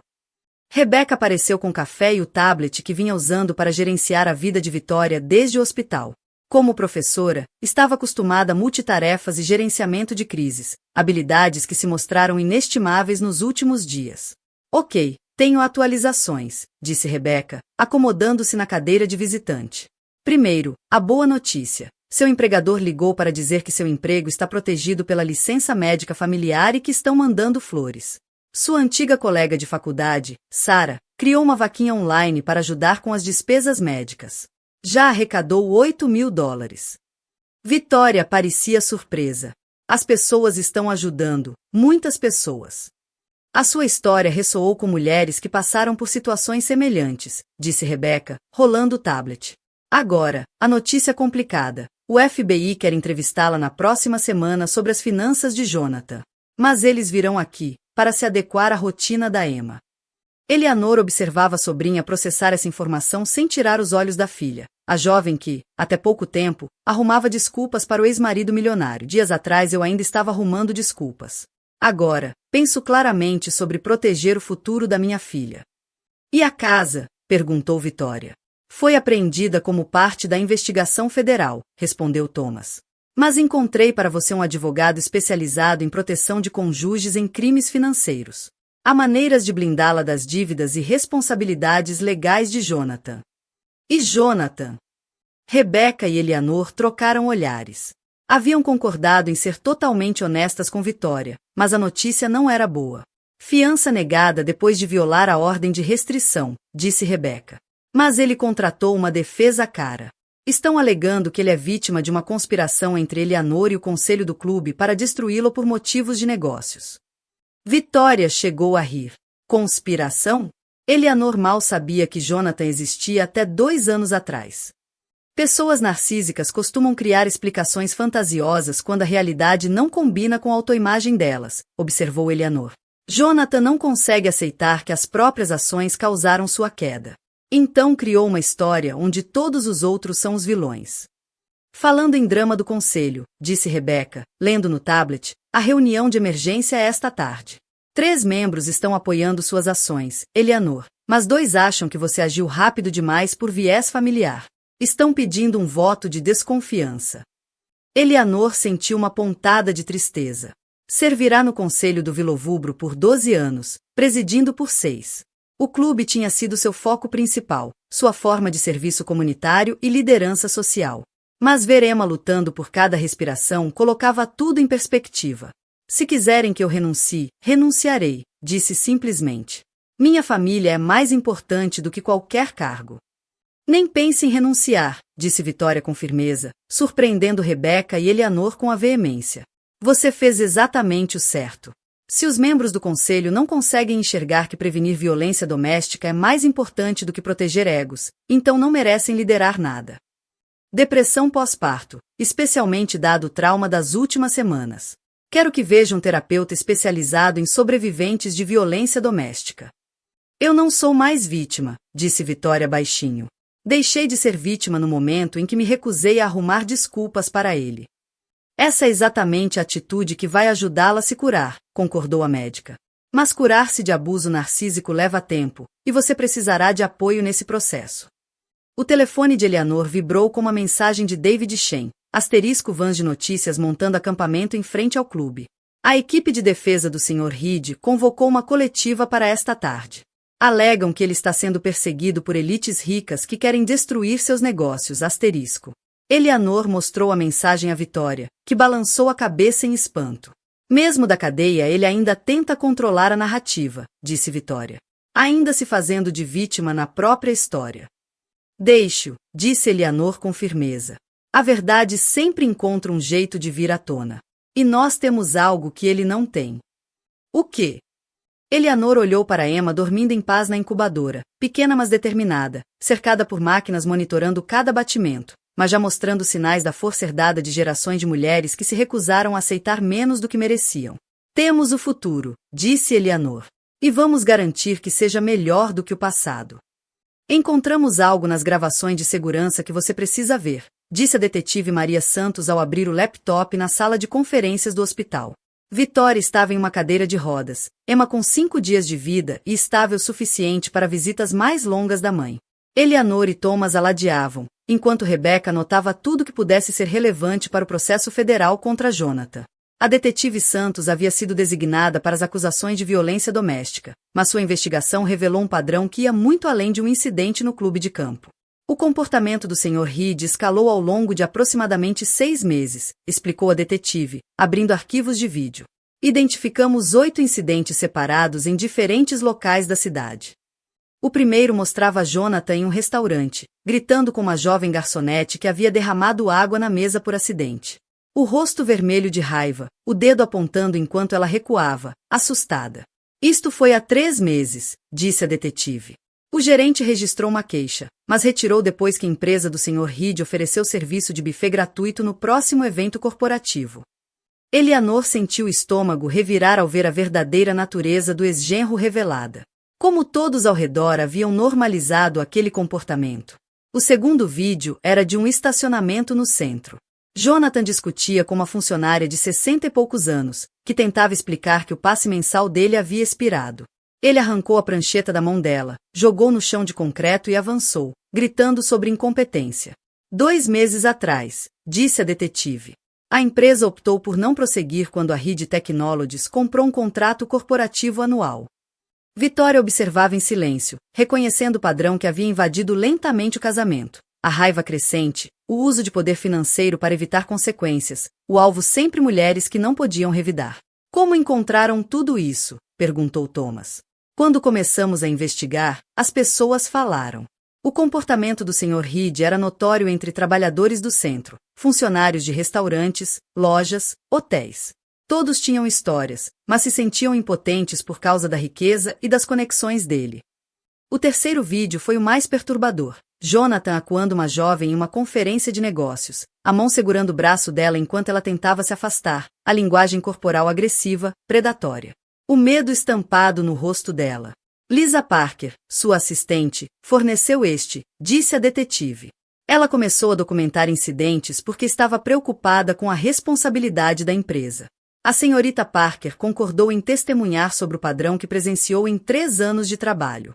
Rebecca apareceu com café e o tablet que vinha usando para gerenciar a vida de Vitória desde o hospital. Como professora, estava acostumada a multitarefas e gerenciamento de crises, habilidades que se mostraram inestimáveis nos últimos dias. Ok, tenho atualizações, disse Rebecca, acomodando-se na cadeira de visitante. Primeiro, a boa notícia. Seu empregador ligou para dizer que seu emprego está protegido pela licença médica familiar e que estão mandando flores. Sua antiga colega de faculdade, Sarah, criou uma vaquinha online para ajudar com as despesas médicas. Já arrecadou $8.000. Vitória parecia surpresa. As pessoas estão ajudando, muitas pessoas. A sua história ressoou com mulheres que passaram por situações semelhantes, disse Rebecca, rolando o tablet. Agora, a notícia complicada. O FBI quer entrevistá-la na próxima semana sobre as finanças de Jonathan. Mas eles virão aqui, para se adequar à rotina da Emma. Eleanor observava a sobrinha processar essa informação sem tirar os olhos da filha. A jovem que, até pouco tempo, arrumava desculpas para o ex-marido milionário. Dias atrás eu ainda estava arrumando desculpas. Agora, penso claramente sobre proteger o futuro da minha filha. E a casa? Perguntou Vitória. Foi apreendida como parte da investigação federal, respondeu Thomas. Mas encontrei para você um advogado especializado em proteção de cônjuges em crimes financeiros. Há maneiras de blindá-la das dívidas e responsabilidades legais de Jonathan. E Jonathan? Rebecca e Eleanor trocaram olhares. Haviam concordado em ser totalmente honestas com Vitória, mas a notícia não era boa. Fiança negada depois de violar a ordem de restrição, disse Rebecca. Mas ele contratou uma defesa cara. Estão alegando que ele é vítima de uma conspiração entre Eleanor e o conselho do clube para destruí-lo por motivos de negócios. Vitória chegou a rir. Conspiração? Eleanor mal sabia que Jonathan existia até 2 anos atrás. Pessoas narcísicas costumam criar explicações fantasiosas quando a realidade não combina com a autoimagem delas, observou Eleanor. Jonathan não consegue aceitar que as próprias ações causaram sua queda. Então criou uma história onde todos os outros são os vilões. Falando em drama do conselho, disse Rebecca, lendo no tablet, a reunião de emergência é esta tarde. 3 membros estão apoiando suas ações, Eleanor, mas 2 acham que você agiu rápido demais por viés familiar. Estão pedindo um voto de desconfiança. Eleanor sentiu uma pontada de tristeza. Servirá no conselho do Vilovubro por 12 anos, presidindo por 6. O clube tinha sido seu foco principal, sua forma de serviço comunitário e liderança social. Mas ver Emma lutando por cada respiração colocava tudo em perspectiva. Se quiserem que eu renuncie, renunciarei, disse simplesmente. Minha família é mais importante do que qualquer cargo. Nem pense em renunciar, disse Vitória com firmeza, surpreendendo Rebecca e Eleanor com a veemência. Você fez exatamente o certo. Se os membros do conselho não conseguem enxergar que prevenir violência doméstica é mais importante do que proteger egos, então não merecem liderar nada. Depressão pós-parto, especialmente dado o trauma das últimas semanas. Quero que veja um terapeuta especializado em sobreviventes de violência doméstica. Eu não sou mais vítima, disse Vitória baixinho. Deixei de ser vítima no momento em que me recusei a arrumar desculpas para ele. Essa é exatamente a atitude que vai ajudá-la a se curar, concordou a médica. Mas curar-se de abuso narcísico leva tempo, e você precisará de apoio nesse processo. O telefone de Eleanor vibrou com uma mensagem de David Shen, *vans de notícias montando acampamento em frente ao clube. A equipe de defesa do Sr. Reed convocou uma coletiva para esta tarde. Alegam que ele está sendo perseguido por elites ricas que querem destruir seus negócios. Eleanor mostrou a mensagem à Vitória, que balançou a cabeça em espanto. Mesmo da cadeia ele ainda tenta controlar a narrativa, disse Vitória. Ainda se fazendo de vítima na própria história. Deixe-o, disse Eleanor com firmeza. A verdade sempre encontra um jeito de vir à tona. E nós temos algo que ele não tem. O quê? Eleanor olhou para Emma dormindo em paz na incubadora, pequena mas determinada, cercada por máquinas monitorando cada batimento, mas já mostrando sinais da força herdada de gerações de mulheres que se recusaram a aceitar menos do que mereciam. Temos o futuro, disse Eleanor. E vamos garantir que seja melhor do que o passado. Encontramos algo nas gravações de segurança que você precisa ver, disse a detetive Maria Santos ao abrir o laptop na sala de conferências do hospital. Vitória estava em uma cadeira de rodas, Emma com 5 dias de vida e estável o suficiente para visitas mais longas da mãe. Eleanor e Thomas a ladeavam, enquanto Rebecca anotava tudo que pudesse ser relevante para o processo federal contra Jonathan. A detetive Santos havia sido designada para as acusações de violência doméstica, mas sua investigação revelou um padrão que ia muito além de um incidente no clube de campo. O comportamento do Sr. Reed escalou ao longo de aproximadamente 6 meses, explicou a detetive, abrindo arquivos de vídeo. Identificamos 8 incidentes separados em diferentes locais da cidade. O primeiro mostrava Jonathan em um restaurante, gritando com uma jovem garçonete que havia derramado água na mesa por acidente. O rosto vermelho de raiva, o dedo apontando enquanto ela recuava, assustada. Isto foi há 3 meses, disse a detetive. O gerente registrou uma queixa, mas retirou depois que a empresa do Sr. Reed ofereceu serviço de buffet gratuito no próximo evento corporativo. Eleanor sentiu o estômago revirar ao ver a verdadeira natureza do ex-genro revelada. Como todos ao redor haviam normalizado aquele comportamento. O segundo vídeo era de um estacionamento no centro. Jonathan discutia com uma funcionária de 60 e poucos anos, que tentava explicar que o passe mensal dele havia expirado. Ele arrancou a prancheta da mão dela, jogou no chão de concreto e avançou, gritando sobre incompetência. 2 meses atrás, disse a detetive. A empresa optou por não prosseguir quando a Reed Technologies comprou um contrato corporativo anual. Vitória observava em silêncio, reconhecendo o padrão que havia invadido lentamente o casamento. A raiva crescente, o uso de poder financeiro para evitar consequências, o alvo sempre mulheres que não podiam revidar. Como encontraram tudo isso? Perguntou Thomas. Quando começamos a investigar, as pessoas falaram. O comportamento do Sr. Reed era notório entre trabalhadores do centro, funcionários de restaurantes, lojas, hotéis. Todos tinham histórias, mas se sentiam impotentes por causa da riqueza e das conexões dele. O terceiro vídeo foi o mais perturbador. Jonathan acuando uma jovem em uma conferência de negócios, a mão segurando o braço dela enquanto ela tentava se afastar, a linguagem corporal agressiva, predatória. O medo estampado no rosto dela. Lisa Parker, sua assistente, forneceu disse a detetive. Ela começou a documentar incidentes porque estava preocupada com a responsabilidade da empresa. A senhorita Parker concordou em testemunhar sobre o padrão que presenciou em 3 anos de trabalho.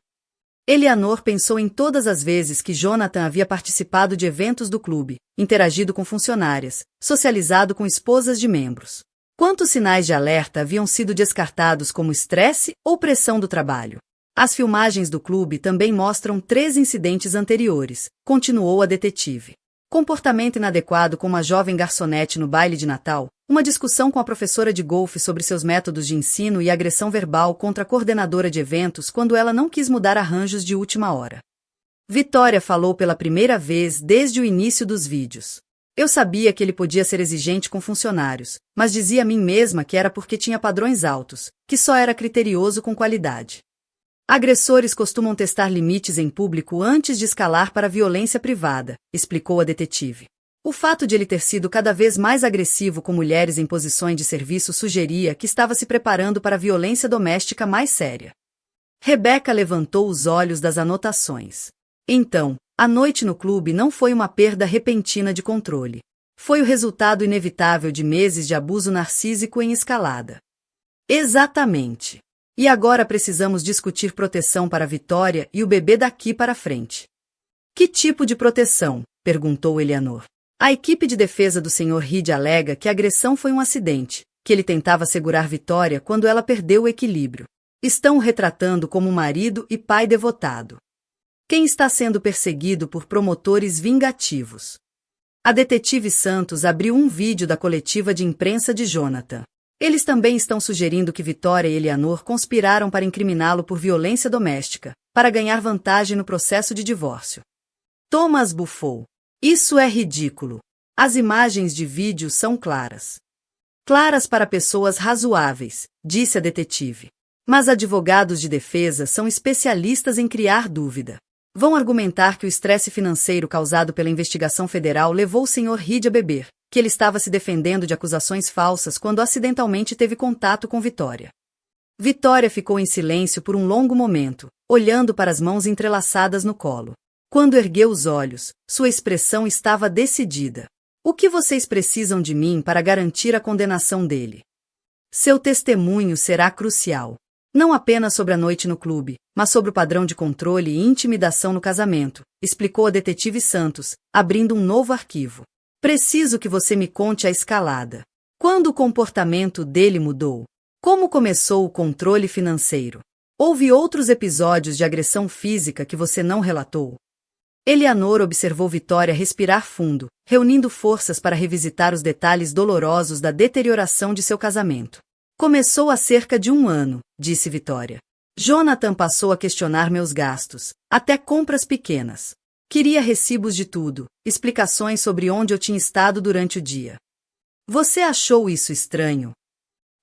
Eleanor pensou em todas as vezes que Jonathan havia participado de eventos do clube, interagido com funcionárias, socializado com esposas de membros. Quantos sinais de alerta haviam sido descartados como estresse ou pressão do trabalho? As filmagens do clube também mostram 3 incidentes anteriores, continuou a detetive. Comportamento inadequado com uma jovem garçonete no baile de Natal, uma discussão com a professora de golfe sobre seus métodos de ensino e agressão verbal contra a coordenadora de eventos quando ela não quis mudar arranjos de última hora. Vitória falou pela primeira vez desde o início dos vídeos. Eu sabia que ele podia ser exigente com funcionários, mas dizia a mim mesma que era porque tinha padrões altos, que só era criterioso com qualidade. Agressores costumam testar limites em público antes de escalar para a violência privada, explicou a detetive. O fato de ele ter sido cada vez mais agressivo com mulheres em posições de serviço sugeria que estava se preparando para a violência doméstica mais séria. Rebecca levantou os olhos das anotações. Então, a noite no clube não foi uma perda repentina de controle. Foi o resultado inevitável de meses de abuso narcísico em escalada. Exatamente. E agora precisamos discutir proteção para Vitória e o bebê daqui para frente. Que tipo de proteção? Perguntou Eleanor. A equipe de defesa do Sr. Reed alega que a agressão foi um acidente, que ele tentava segurar Vitória quando ela perdeu o equilíbrio. Estão o retratando como marido e pai devotado. Quem está sendo perseguido por promotores vingativos? A detetive Santos abriu um vídeo da coletiva de imprensa de Jonathan. Eles também estão sugerindo que Vitória e Eleanor conspiraram para incriminá-lo por violência doméstica, para ganhar vantagem no processo de divórcio. Thomas bufou. Isso é ridículo. As imagens de vídeo são claras. Claras para pessoas razoáveis, disse a detetive. Mas advogados de defesa são especialistas em criar dúvida. Vão argumentar que o estresse financeiro causado pela investigação federal levou o Sr. Reed a beber, que ele estava se defendendo de acusações falsas quando acidentalmente teve contato com Vitória. Vitória ficou em silêncio por um longo momento, olhando para as mãos entrelaçadas no colo. Quando ergueu os olhos, sua expressão estava decidida. O que vocês precisam de mim para garantir a condenação dele? Seu testemunho será crucial. Não apenas sobre a noite no clube, mas sobre o padrão de controle e intimidação no casamento, explicou a detetive Santos, abrindo um novo arquivo. Preciso que você me conte a escalada. Quando o comportamento dele mudou? Como começou o controle financeiro? Houve outros episódios de agressão física que você não relatou? Eleanor observou Vitória respirar fundo, reunindo forças para revisitar os detalhes dolorosos da deterioração de seu casamento. Começou há cerca de 1 ano, disse Vitória. Jonathan passou a questionar meus gastos, até compras pequenas. Queria recibos de tudo, explicações sobre onde eu tinha estado durante o dia. Você achou isso estranho?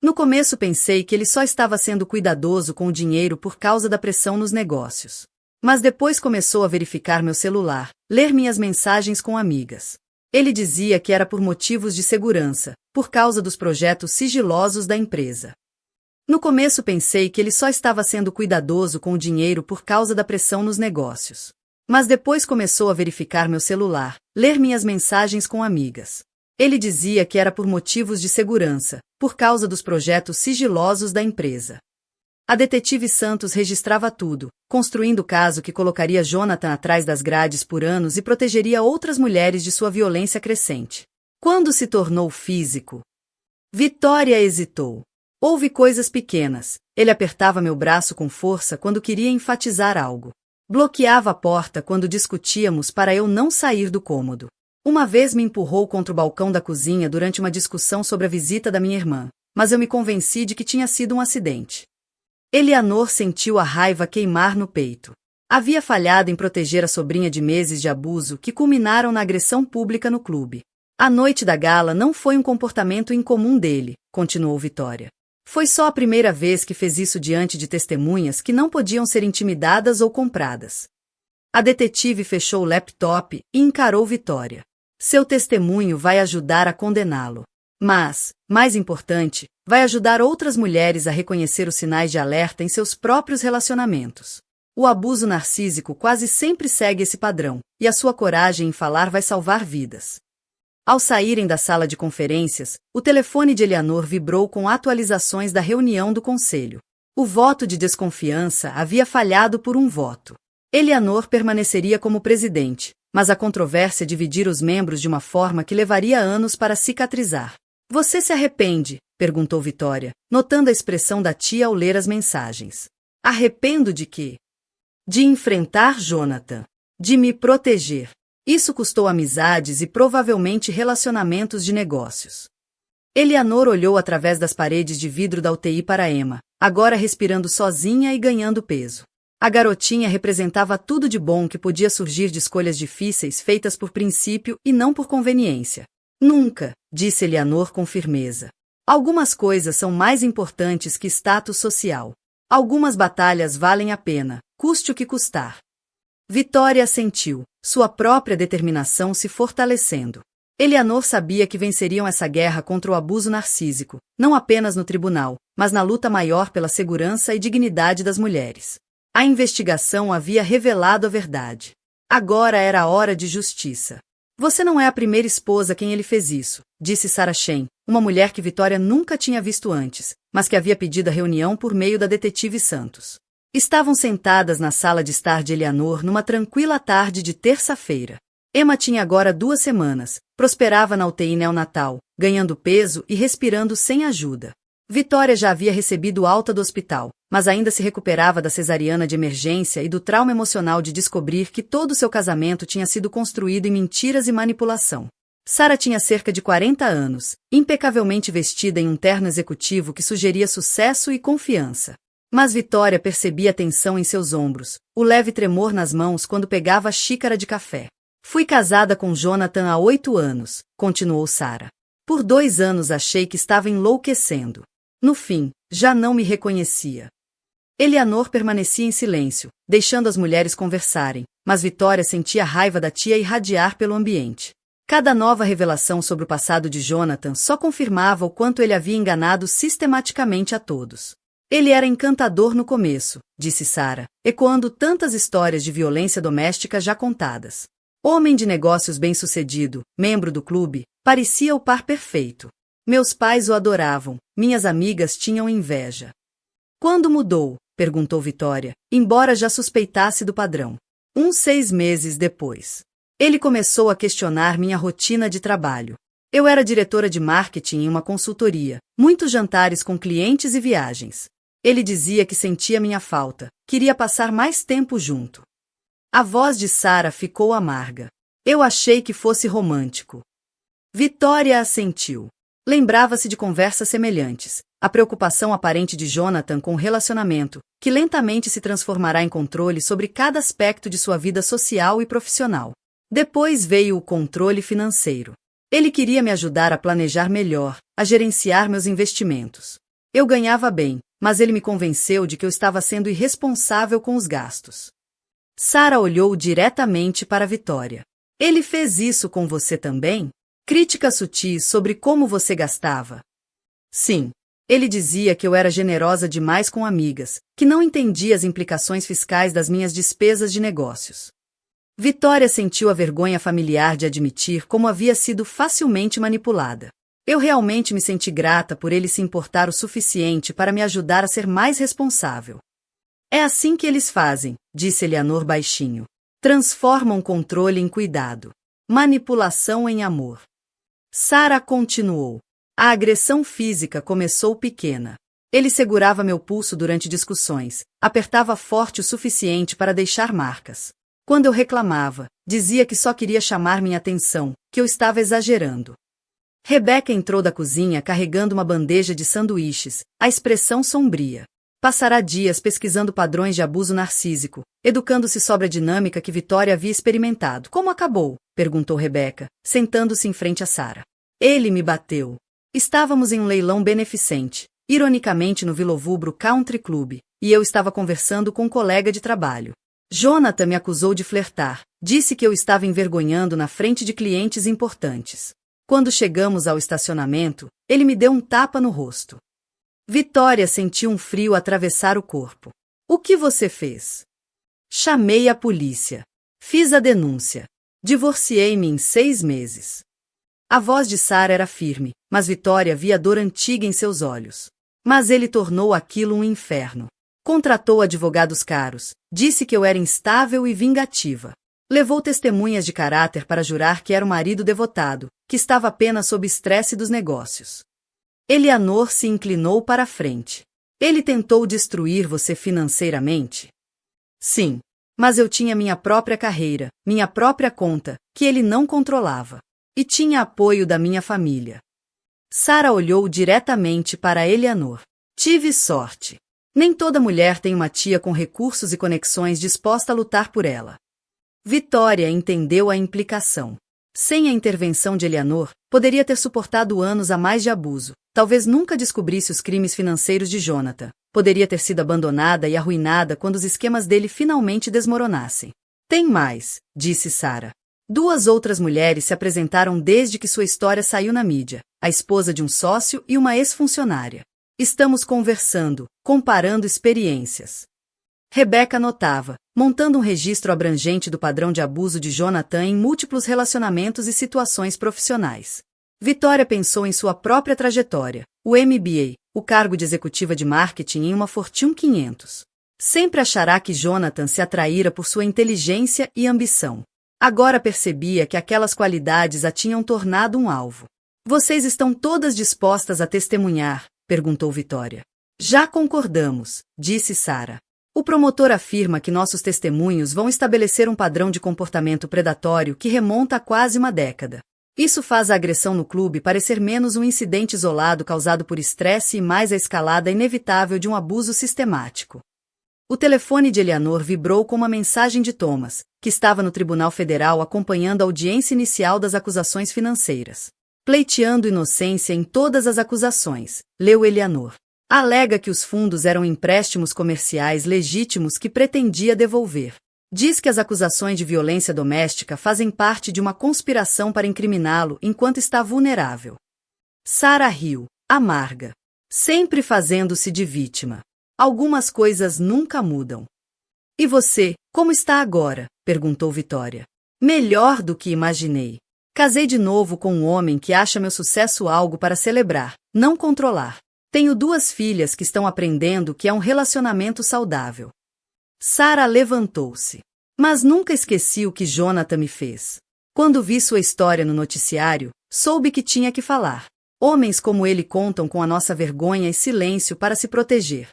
No começo pensei que ele só estava sendo cuidadoso com o dinheiro por causa da pressão nos negócios. Mas depois começou a verificar meu celular, ler minhas mensagens com amigas. Ele dizia que era por motivos de segurança, por causa dos projetos sigilosos da empresa. No começo pensei que ele só estava sendo cuidadoso com o dinheiro por causa da pressão nos negócios. Mas depois começou a verificar meu celular, ler minhas mensagens com amigas. Ele dizia que era por motivos de segurança, por causa dos projetos sigilosos da empresa. A detetive Santos registrava tudo, construindo o caso que colocaria Jonathan atrás das grades por anos e protegeria outras mulheres de sua violência crescente. Quando se tornou físico? Vitória hesitou. Houve coisas pequenas. Ele apertava meu braço com força quando queria enfatizar algo. Bloqueava a porta quando discutíamos para eu não sair do cômodo. Uma vez me empurrou contra o balcão da cozinha durante uma discussão sobre a visita da minha irmã, mas eu me convenci de que tinha sido um acidente. Eleanor sentiu a raiva queimar no peito. Havia falhado em proteger a sobrinha de meses de abuso que culminaram na agressão pública no clube. A noite da gala não foi um comportamento incomum dele, continuou Vitória. Foi só a primeira vez que fez isso diante de testemunhas que não podiam ser intimidadas ou compradas. A detetive fechou o laptop e encarou Vitória. Seu testemunho vai ajudar a condená-lo. Mas, mais importante, vai ajudar outras mulheres a reconhecer os sinais de alerta em seus próprios relacionamentos. O abuso narcísico quase sempre segue esse padrão, e a sua coragem em falar vai salvar vidas. Ao saírem da sala de conferências, o telefone de Eleanor vibrou com atualizações da reunião do conselho. O voto de desconfiança havia falhado por um voto. Eleanor permaneceria como presidente, mas a controvérsia dividia os membros de uma forma que levaria anos para cicatrizar. Você se arrepende? Perguntou Vitória, notando a expressão da tia ao ler as mensagens. Arrependo de quê? De enfrentar Jonathan. De me proteger. Isso custou amizades e provavelmente relacionamentos de negócios. Eleanor olhou através das paredes de vidro da UTI para Emma, agora respirando sozinha e ganhando peso. A garotinha representava tudo de bom que podia surgir de escolhas difíceis feitas por princípio e não por conveniência. Nunca, disse Eleanor com firmeza. Algumas coisas são mais importantes que status social. Algumas batalhas valem a pena, custe o que custar. Vitória assentiu, sua própria determinação se fortalecendo. Eleanor sabia que venceriam essa guerra contra o abuso narcísico, não apenas no tribunal, mas na luta maior pela segurança e dignidade das mulheres. A investigação havia revelado a verdade. Agora era a hora de justiça. Você não é a primeira esposa a quem ele fez isso, disse Sarah Shen, uma mulher que Vitória nunca tinha visto antes, mas que havia pedido a reunião por meio da detetive Santos. Estavam sentadas na sala de estar de Eleanor numa tranquila tarde de terça-feira. Emma tinha agora 2 semanas, prosperava na UTI neonatal, ganhando peso e respirando sem ajuda. Vitória já havia recebido alta do hospital, mas ainda se recuperava da cesariana de emergência e do trauma emocional de descobrir que todo seu casamento tinha sido construído em mentiras e manipulação. Sara tinha cerca de 40 anos, impecavelmente vestida em um terno executivo que sugeria sucesso e confiança. Mas Vitória percebia a tensão em seus ombros, o leve tremor nas mãos quando pegava a xícara de café. Fui casada com Jonathan há 8 anos, continuou Sara. Por 2 anos achei que estava enlouquecendo. No fim, já não me reconhecia. Eleanor permanecia em silêncio, deixando as mulheres conversarem, mas Vitória sentia a raiva da tia irradiar pelo ambiente. Cada nova revelação sobre o passado de Jonathan só confirmava o quanto ele havia enganado sistematicamente a todos. Ele era encantador no começo, disse Sara, ecoando tantas histórias de violência doméstica já contadas. Homem de negócios bem-sucedido, membro do clube, parecia o par perfeito. Meus pais o adoravam, minhas amigas tinham inveja. Quando mudou? Perguntou Vitória, embora já suspeitasse do padrão. 6 meses depois. Ele começou a questionar minha rotina de trabalho. Eu era diretora de marketing em uma consultoria, muitos jantares com clientes e viagens. Ele dizia que sentia minha falta, queria passar mais tempo junto. A voz de Sara ficou amarga. Eu achei que fosse romântico. Vitória assentiu. Lembrava-se de conversas semelhantes, a preocupação aparente de Jonathan com o relacionamento, que lentamente se transformará em controle sobre cada aspecto de sua vida social e profissional. Depois veio o controle financeiro. Ele queria me ajudar a planejar melhor, a gerenciar meus investimentos. Eu ganhava bem, mas ele me convenceu de que eu estava sendo irresponsável com os gastos. Sara olhou diretamente para Vitória. Ele fez isso com você também? Críticas sutis sobre como você gastava. Sim. Ele dizia que eu era generosa demais com amigas, que não entendia as implicações fiscais das minhas despesas de negócios. Vitória sentiu a vergonha familiar de admitir como havia sido facilmente manipulada. Eu realmente me senti grata por ele se importar o suficiente para me ajudar a ser mais responsável. É assim que eles fazem, disse Eleanor baixinho. Transformam controle em cuidado. Manipulação em amor. Sara continuou. A agressão física começou pequena. Ele segurava meu pulso durante discussões, apertava forte o suficiente para deixar marcas. Quando eu reclamava, dizia que só queria chamar minha atenção, que eu estava exagerando. Rebecca entrou da cozinha carregando uma bandeja de sanduíches, a expressão sombria. Passará dias pesquisando padrões de abuso narcísico, educando-se sobre a dinâmica que Vitória havia experimentado. Como acabou? Perguntou Rebecca, sentando-se em frente a Sara. Ele me bateu. Estávamos em um leilão beneficente, ironicamente no Vilovubro Country Club, e eu estava conversando com um colega de trabalho. Jonathan me acusou de flertar, disse que eu estava envergonhando na frente de clientes importantes. Quando chegamos ao estacionamento, ele me deu um tapa no rosto. Vitória sentiu um frio atravessar o corpo. O que você fez? Chamei a polícia. Fiz a denúncia. Divorciei-me em 6 meses. A voz de Sara era firme, mas Vitória via dor antiga em seus olhos. Mas ele tornou aquilo um inferno. Contratou advogados caros, disse que eu era instável e vingativa. Levou testemunhas de caráter para jurar que era um marido devotado, que estava apenas sob estresse dos negócios. Eleanor se inclinou para a frente. Ele tentou destruir você financeiramente? Sim, mas eu tinha minha própria carreira, minha própria conta, que ele não controlava. E tinha apoio da minha família. Sara olhou diretamente para Eleanor. Tive sorte. Nem toda mulher tem uma tia com recursos e conexões disposta a lutar por ela. Vitória entendeu a implicação. Sem a intervenção de Eleanor, poderia ter suportado anos a mais de abuso, talvez nunca descobrisse os crimes financeiros de Jonathan, poderia ter sido abandonada e arruinada quando os esquemas dele finalmente desmoronassem. Tem mais, disse Sara. 2 outras mulheres se apresentaram desde que sua história saiu na mídia, a esposa de um sócio e uma ex-funcionária. Estamos conversando, comparando experiências. Rebecca notava, montando um registro abrangente do padrão de abuso de Jonathan em múltiplos relacionamentos e situações profissionais. Vitória pensou em sua própria trajetória, o MBA, o cargo de executiva de marketing em uma Fortune 500. Sempre achará que Jonathan se atraíra por sua inteligência e ambição. Agora percebia que aquelas qualidades a tinham tornado um alvo. Vocês estão todas dispostas a testemunhar? Perguntou Vitória. Já concordamos, disse Sara. O promotor afirma que nossos testemunhos vão estabelecer um padrão de comportamento predatório que remonta a quase uma década. Isso faz a agressão no clube parecer menos um incidente isolado causado por estresse e mais a escalada inevitável de um abuso sistemático. O telefone de Eleanor vibrou com uma mensagem de Thomas, que estava no Tribunal Federal acompanhando a audiência inicial das acusações financeiras. Pleiteando inocência em todas as acusações, leu Eleanor. Alega que os fundos eram empréstimos comerciais legítimos que pretendia devolver. Diz que as acusações de violência doméstica fazem parte de uma conspiração para incriminá-lo enquanto está vulnerável. Sara riu, amarga. Sempre fazendo-se de vítima. Algumas coisas nunca mudam. E você, como está agora? Perguntou Vitória. Melhor do que imaginei. Casei de novo com um homem que acha meu sucesso algo para celebrar, não controlar. Tenho 2 filhas que estão aprendendo que é um relacionamento saudável. Sara levantou-se. Mas nunca esqueci o que Jonathan me fez. Quando vi sua história no noticiário, soube que tinha que falar. Homens como ele contam com a nossa vergonha e silêncio para se proteger.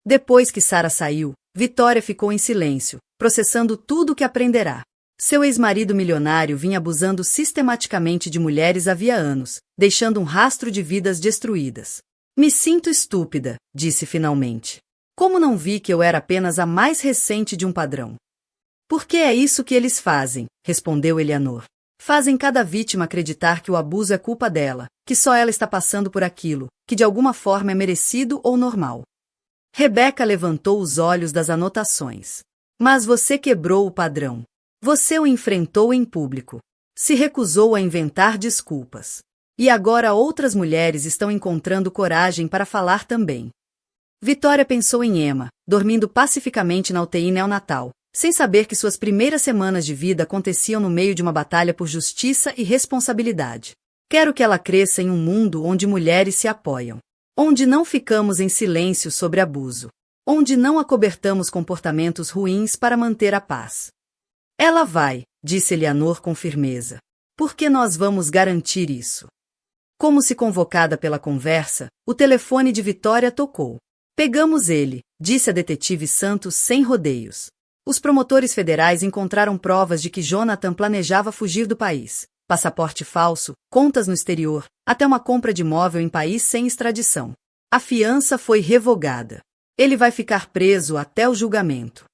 Depois que Sara saiu, Vitória ficou em silêncio, processando tudo o que aprenderá. Seu ex-marido milionário vinha abusando sistematicamente de mulheres havia anos, deixando um rastro de vidas destruídas. Me sinto estúpida, disse finalmente. Como não vi que eu era apenas a mais recente de um padrão? Porque é isso que eles fazem, respondeu Eleanor. Fazem cada vítima acreditar que o abuso é culpa dela, que só ela está passando por aquilo, que de alguma forma é merecido ou normal. Rebecca levantou os olhos das anotações. Mas você quebrou o padrão. Você o enfrentou em público. Se recusou a inventar desculpas. E agora outras mulheres estão encontrando coragem para falar também. Vitória pensou em Emma, dormindo pacificamente na UTI neonatal, sem saber que suas primeiras semanas de vida aconteciam no meio de uma batalha por justiça e responsabilidade. Quero que ela cresça em um mundo onde mulheres se apoiam. Onde não ficamos em silêncio sobre abuso. Onde não acobertamos comportamentos ruins para manter a paz. Ela vai, disse Eleanor com firmeza. Porque nós vamos garantir isso. Como se convocada pela conversa, o telefone de Vitória tocou. Pegamos ele, disse a detetive Santos sem rodeios. Os promotores federais encontraram provas de que Jonathan planejava fugir do país. Passaporte falso, contas no exterior, até uma compra de imóvel em país sem extradição. A fiança foi revogada. Ele vai ficar preso até o julgamento.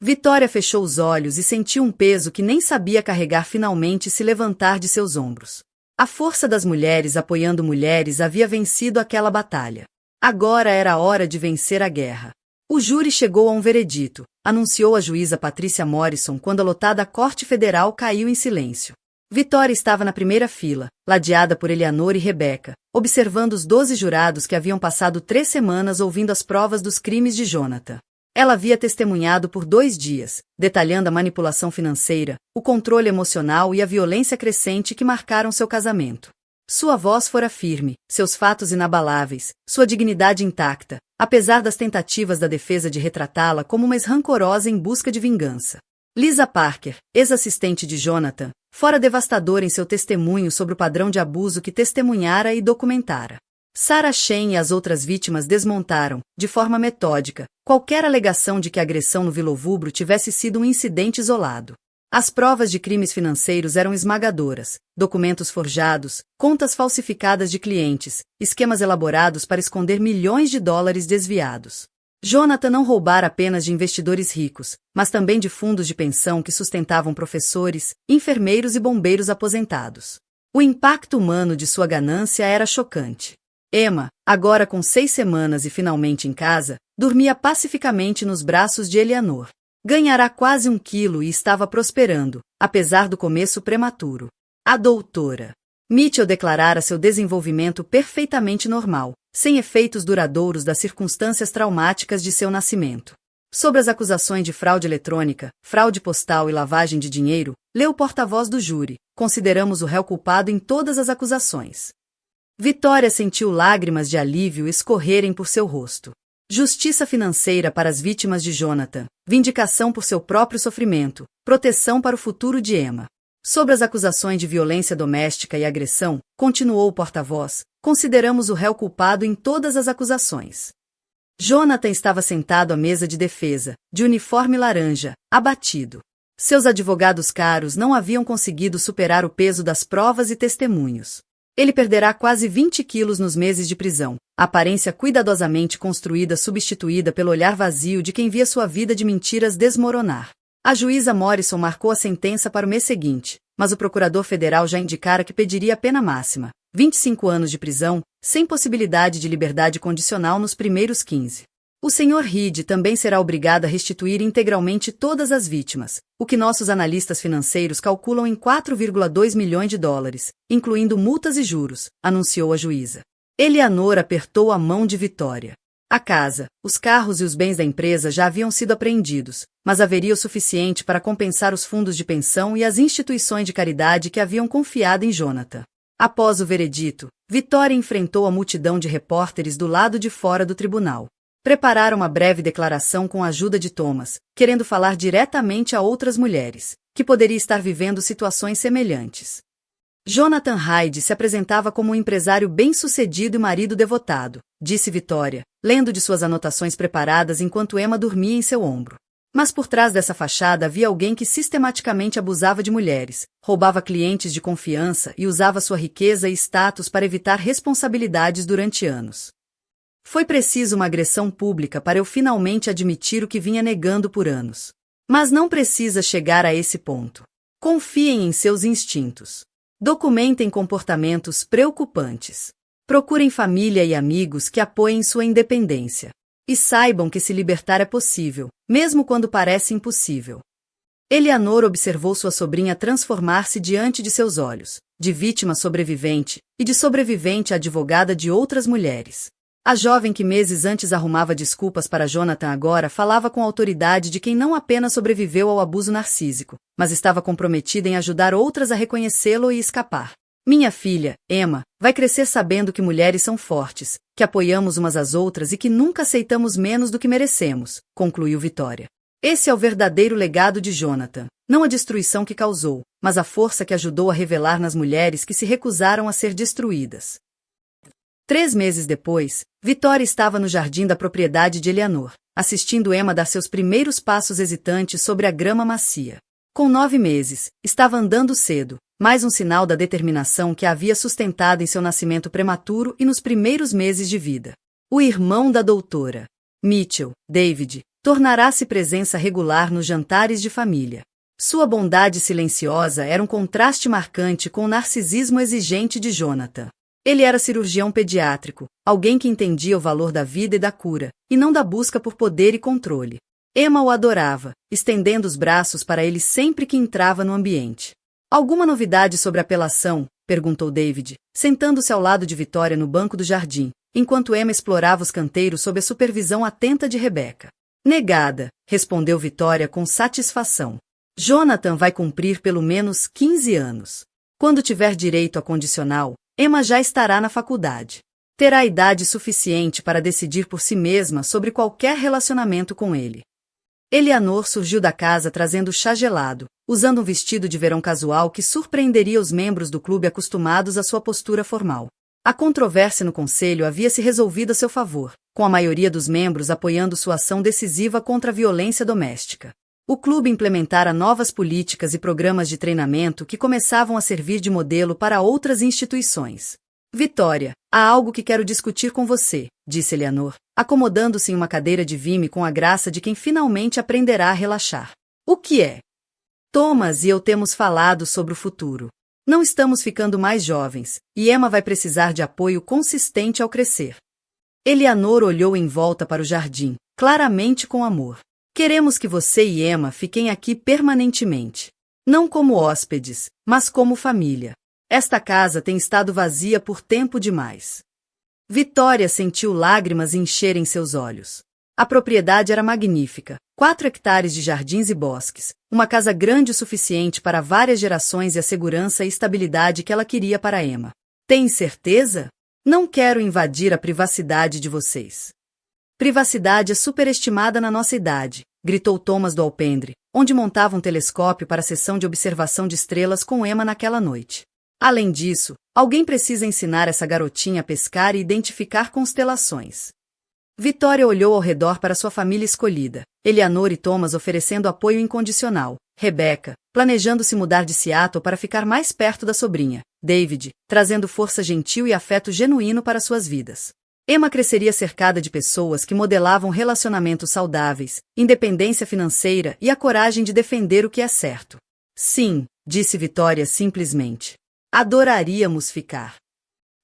Vitória fechou os olhos e sentiu um peso que nem sabia carregar finalmente se levantar de seus ombros. A força das mulheres apoiando mulheres havia vencido aquela batalha. Agora era a hora de vencer a guerra. O júri chegou a um veredito, anunciou a juíza Patrícia Morrison quando a lotada Corte Federal caiu em silêncio. Vitória estava na primeira fila, ladeada por Eleanor e Rebecca, observando os 12 jurados que haviam passado 3 semanas ouvindo as provas dos crimes de Jonathan. Ela havia testemunhado por 2 dias, detalhando a manipulação financeira, o controle emocional e a violência crescente que marcaram seu casamento. Sua voz fora firme, seus fatos inabaláveis, sua dignidade intacta, apesar das tentativas da defesa de retratá-la como uma ex-rancorosa em busca de vingança. Lisa Parker, ex-assistente de Jonathan, fora devastadora em seu testemunho sobre o padrão de abuso que testemunhara e documentara. Sarah Shane e as outras vítimas desmontaram, de forma metódica, qualquer alegação de que a agressão no Vilovubro tivesse sido um incidente isolado. As provas de crimes financeiros eram esmagadoras, documentos forjados, contas falsificadas de clientes, esquemas elaborados para esconder milhões de dólares desviados. Jonathan não roubara apenas de investidores ricos, mas também de fundos de pensão que sustentavam professores, enfermeiros e bombeiros aposentados. O impacto humano de sua ganância era chocante. Emma, agora com 6 semanas e finalmente em casa, dormia pacificamente nos braços de Eleanor. Ganhará quase 1 quilo e estava prosperando, apesar do começo prematuro. A doutora Mitchell declarara seu desenvolvimento perfeitamente normal, sem efeitos duradouros das circunstâncias traumáticas de seu nascimento. Sobre as acusações de fraude eletrônica, fraude postal e lavagem de dinheiro, leu o porta-voz do júri: consideramos o réu culpado em todas as acusações. Vitória sentiu lágrimas de alívio escorrerem por seu rosto. Justiça financeira para as vítimas de Jonathan, vindicação por seu próprio sofrimento, proteção para o futuro de Emma. Sobre as acusações de violência doméstica e agressão, continuou o porta-voz, consideramos o réu culpado em todas as acusações. Jonathan estava sentado à mesa de defesa, de uniforme laranja, abatido. Seus advogados caros não haviam conseguido superar o peso das provas e testemunhos. Ele perderá quase 20 quilos nos meses de prisão, a aparência cuidadosamente construída substituída pelo olhar vazio de quem via sua vida de mentiras desmoronar. A juíza Morrison marcou a sentença para o mês seguinte, mas o procurador federal já indicara que pediria a pena máxima, 25 anos de prisão, sem possibilidade de liberdade condicional nos primeiros 15. O Sr. Reed também será obrigado a restituir integralmente todas as vítimas, o que nossos analistas financeiros calculam em 4,2 milhões de dólares, incluindo multas e juros, anunciou a juíza. Eleanor apertou a mão de Vitória. A casa, os carros e os bens da empresa já haviam sido apreendidos, mas haveria o suficiente para compensar os fundos de pensão e as instituições de caridade que haviam confiado em Jonathan. Após o veredito, Vitória enfrentou a multidão de repórteres do lado de fora do tribunal. Prepararam uma breve declaração com a ajuda de Thomas, querendo falar diretamente a outras mulheres, que poderia estar vivendo situações semelhantes. Jonathan Hyde se apresentava como um empresário bem-sucedido e marido devotado, disse Vitória, lendo de suas anotações preparadas enquanto Emma dormia em seu ombro. Mas por trás dessa fachada havia alguém que sistematicamente abusava de mulheres, roubava clientes de confiança e usava sua riqueza e status para evitar responsabilidades durante anos. Foi preciso uma agressão pública para eu finalmente admitir o que vinha negando por anos. Mas não precisa chegar a esse ponto. Confiem em seus instintos. Documentem comportamentos preocupantes. Procurem família e amigos que apoiem sua independência. E saibam que se libertar é possível, mesmo quando parece impossível. Eleanor observou sua sobrinha transformar-se diante de seus olhos, de vítima sobrevivente, e de sobrevivente a advogada de outras mulheres. A jovem que meses antes arrumava desculpas para Jonathan agora falava com a autoridade de quem não apenas sobreviveu ao abuso narcísico, mas estava comprometida em ajudar outras a reconhecê-lo e escapar. Minha filha, Emma, vai crescer sabendo que mulheres são fortes, que apoiamos umas às outras e que nunca aceitamos menos do que merecemos, concluiu Vitória. Esse é o verdadeiro legado de Jonathan, não a destruição que causou, mas a força que ajudou a revelar nas mulheres que se recusaram a ser destruídas. 3 meses depois, Vitória estava no jardim da propriedade de Eleanor, assistindo Emma dar seus primeiros passos hesitantes sobre a grama macia. Com 9 meses, estava andando cedo, mais um sinal da determinação que a havia sustentado em seu nascimento prematuro e nos primeiros meses de vida. O irmão da doutora, Mitchell, David, tornará-se presença regular nos jantares de família. Sua bondade silenciosa era um contraste marcante com o narcisismo exigente de Jonathan. Ele era cirurgião pediátrico, alguém que entendia o valor da vida e da cura, e não da busca por poder e controle. Emma o adorava, estendendo os braços para ele sempre que entrava no ambiente. Alguma novidade sobre a apelação? Perguntou David, sentando-se ao lado de Vitória no banco do jardim, enquanto Emma explorava os canteiros sob a supervisão atenta de Rebecca. Negada, respondeu Vitória com satisfação. Jonathan vai cumprir pelo menos 15 anos. Quando tiver direito a condicional, Emma já estará na faculdade. Terá idade suficiente para decidir por si mesma sobre qualquer relacionamento com ele. Eleanor surgiu da casa trazendo chá gelado, usando um vestido de verão casual que surpreenderia os membros do clube acostumados à sua postura formal. A controvérsia no conselho havia se resolvido a seu favor, com a maioria dos membros apoiando sua ação decisiva contra a violência doméstica. O clube implementara novas políticas e programas de treinamento que começavam a servir de modelo para outras instituições. Vitória, há algo que quero discutir com você, disse Eleanor, acomodando-se em uma cadeira de vime com a graça de quem finalmente aprenderá a relaxar. O que é? Thomas e eu temos falado sobre o futuro. Não estamos ficando mais jovens, e Emma vai precisar de apoio consistente ao crescer. Eleanor olhou em volta para o jardim, claramente com amor. Queremos que você e Emma fiquem aqui permanentemente. Não como hóspedes, mas como família. Esta casa tem estado vazia por tempo demais. Vitória sentiu lágrimas encherem seus olhos. A propriedade era magnífica, 4 hectares de jardins e bosques, uma casa grande o suficiente para várias gerações e a segurança e estabilidade que ela queria para Emma. Tem certeza? Não quero invadir a privacidade de vocês. Privacidade é superestimada na nossa idade, gritou Thomas do alpendre, onde montava um telescópio para a sessão de observação de estrelas com Emma naquela noite. Além disso, alguém precisa ensinar essa garotinha a pescar e identificar constelações. Vitória olhou ao redor para sua família escolhida, Eleanor e Thomas oferecendo apoio incondicional, Rebecca, planejando se mudar de Seattle para ficar mais perto da sobrinha, David, trazendo força gentil e afeto genuíno para suas vidas. Emma cresceria cercada de pessoas que modelavam relacionamentos saudáveis, independência financeira e a coragem de defender o que é certo. Sim, disse Vitória simplesmente. Adoraríamos ficar.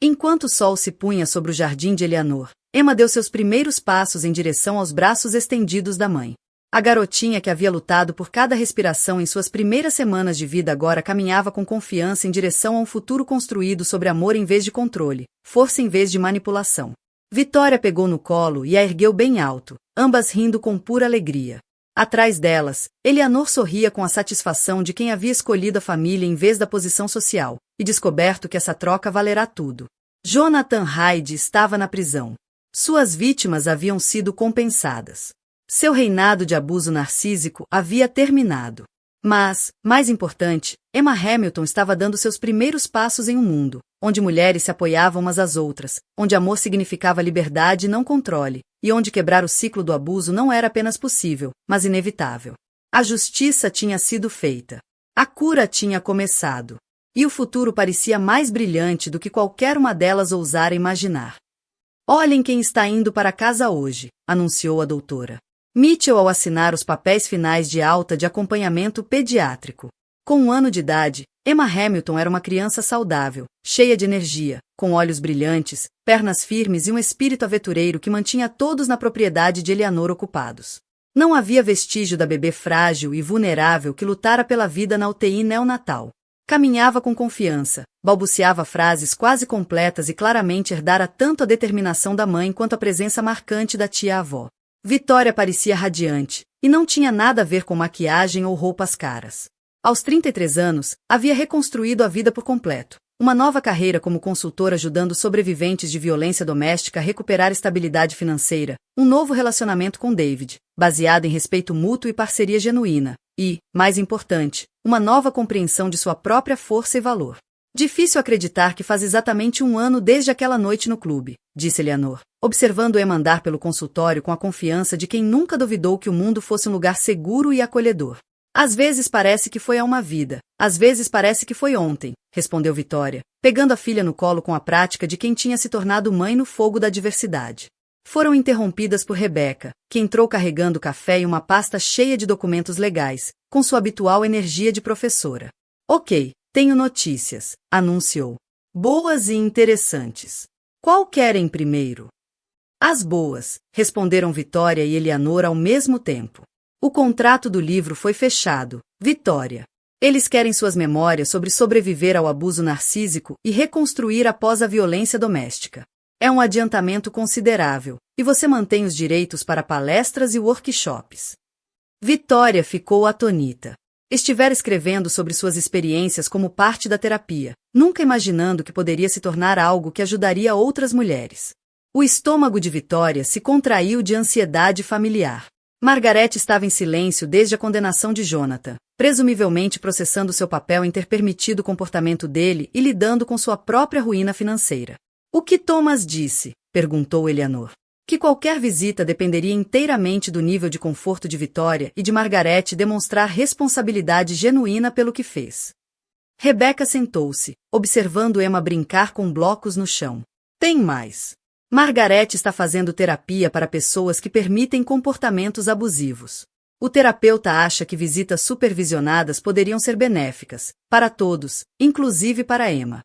Enquanto o sol se punha sobre o jardim de Eleanor, Emma deu seus primeiros passos em direção aos braços estendidos da mãe. A garotinha que havia lutado por cada respiração em suas primeiras semanas de vida agora caminhava com confiança em direção a um futuro construído sobre amor em vez de controle, força em vez de manipulação. Vitória pegou no colo e a ergueu bem alto, ambas rindo com pura alegria. Atrás delas, Eleanor sorria com a satisfação de quem havia escolhido a família em vez da posição social, e descoberto que essa troca valerá tudo. Jonathan Hyde estava na prisão. Suas vítimas haviam sido compensadas. Seu reinado de abuso narcísico havia terminado. Mas, mais importante, Emma Hamilton estava dando seus primeiros passos em um mundo, onde mulheres se apoiavam umas às outras, onde amor significava liberdade e não controle, e onde quebrar o ciclo do abuso não era apenas possível, mas inevitável. A justiça tinha sido feita. A cura tinha começado. E o futuro parecia mais brilhante do que qualquer uma delas ousara imaginar. Olhem quem está indo para casa hoje, anunciou a doutora Mitchell ao assinar os papéis finais de alta de acompanhamento pediátrico. Com 1 ano de idade, Emma Hamilton era uma criança saudável, cheia de energia, com olhos brilhantes, pernas firmes e um espírito aventureiro que mantinha todos na propriedade de Eleanor ocupados. Não havia vestígio da bebê frágil e vulnerável que lutara pela vida na UTI neonatal. Caminhava com confiança, balbuciava frases quase completas e claramente herdara tanto a determinação da mãe quanto a presença marcante da tia-avó. Vitória parecia radiante, e não tinha nada a ver com maquiagem ou roupas caras. Aos 33 anos, havia reconstruído a vida por completo. Uma nova carreira como consultora ajudando sobreviventes de violência doméstica a recuperar estabilidade financeira, um novo relacionamento com David, baseado em respeito mútuo e parceria genuína, e, mais importante, uma nova compreensão de sua própria força e valor. Difícil acreditar que faz exatamente 1 ano desde aquela noite no clube, disse Eleanor, observando Emma andar pelo consultório com a confiança de quem nunca duvidou que o mundo fosse um lugar seguro e acolhedor. Às vezes parece que foi há uma vida, às vezes parece que foi ontem, respondeu Vitória, pegando a filha no colo com a prática de quem tinha se tornado mãe no fogo da adversidade. Foram interrompidas por Rebecca, que entrou carregando café e uma pasta cheia de documentos legais, com sua habitual energia de professora. Ok, tenho notícias, anunciou. Boas e interessantes. Qual querem primeiro? As boas, responderam Vitória e Eleanor ao mesmo tempo. O contrato do livro foi fechado, Vitória. Eles querem suas memórias sobre sobreviver ao abuso narcísico e reconstruir após a violência doméstica. É um adiantamento considerável, e você mantém os direitos para palestras e workshops. Vitória ficou atônita. Estivera escrevendo sobre suas experiências como parte da terapia, nunca imaginando que poderia se tornar algo que ajudaria outras mulheres. O estômago de Vitória se contraiu de ansiedade familiar. Margaret estava em silêncio desde a condenação de Jonathan, presumivelmente processando seu papel em ter permitido o comportamento dele e lidando com sua própria ruína financeira. O que Thomas disse? Perguntou Eleanor. Que qualquer visita dependeria inteiramente do nível de conforto de Vitória e de Margaret demonstrar responsabilidade genuína pelo que fez. Rebecca sentou-se, observando Emma brincar com blocos no chão. Tem mais. Margaret está fazendo terapia para pessoas que permitem comportamentos abusivos. O terapeuta acha que visitas supervisionadas poderiam ser benéficas, para todos, inclusive para Emma.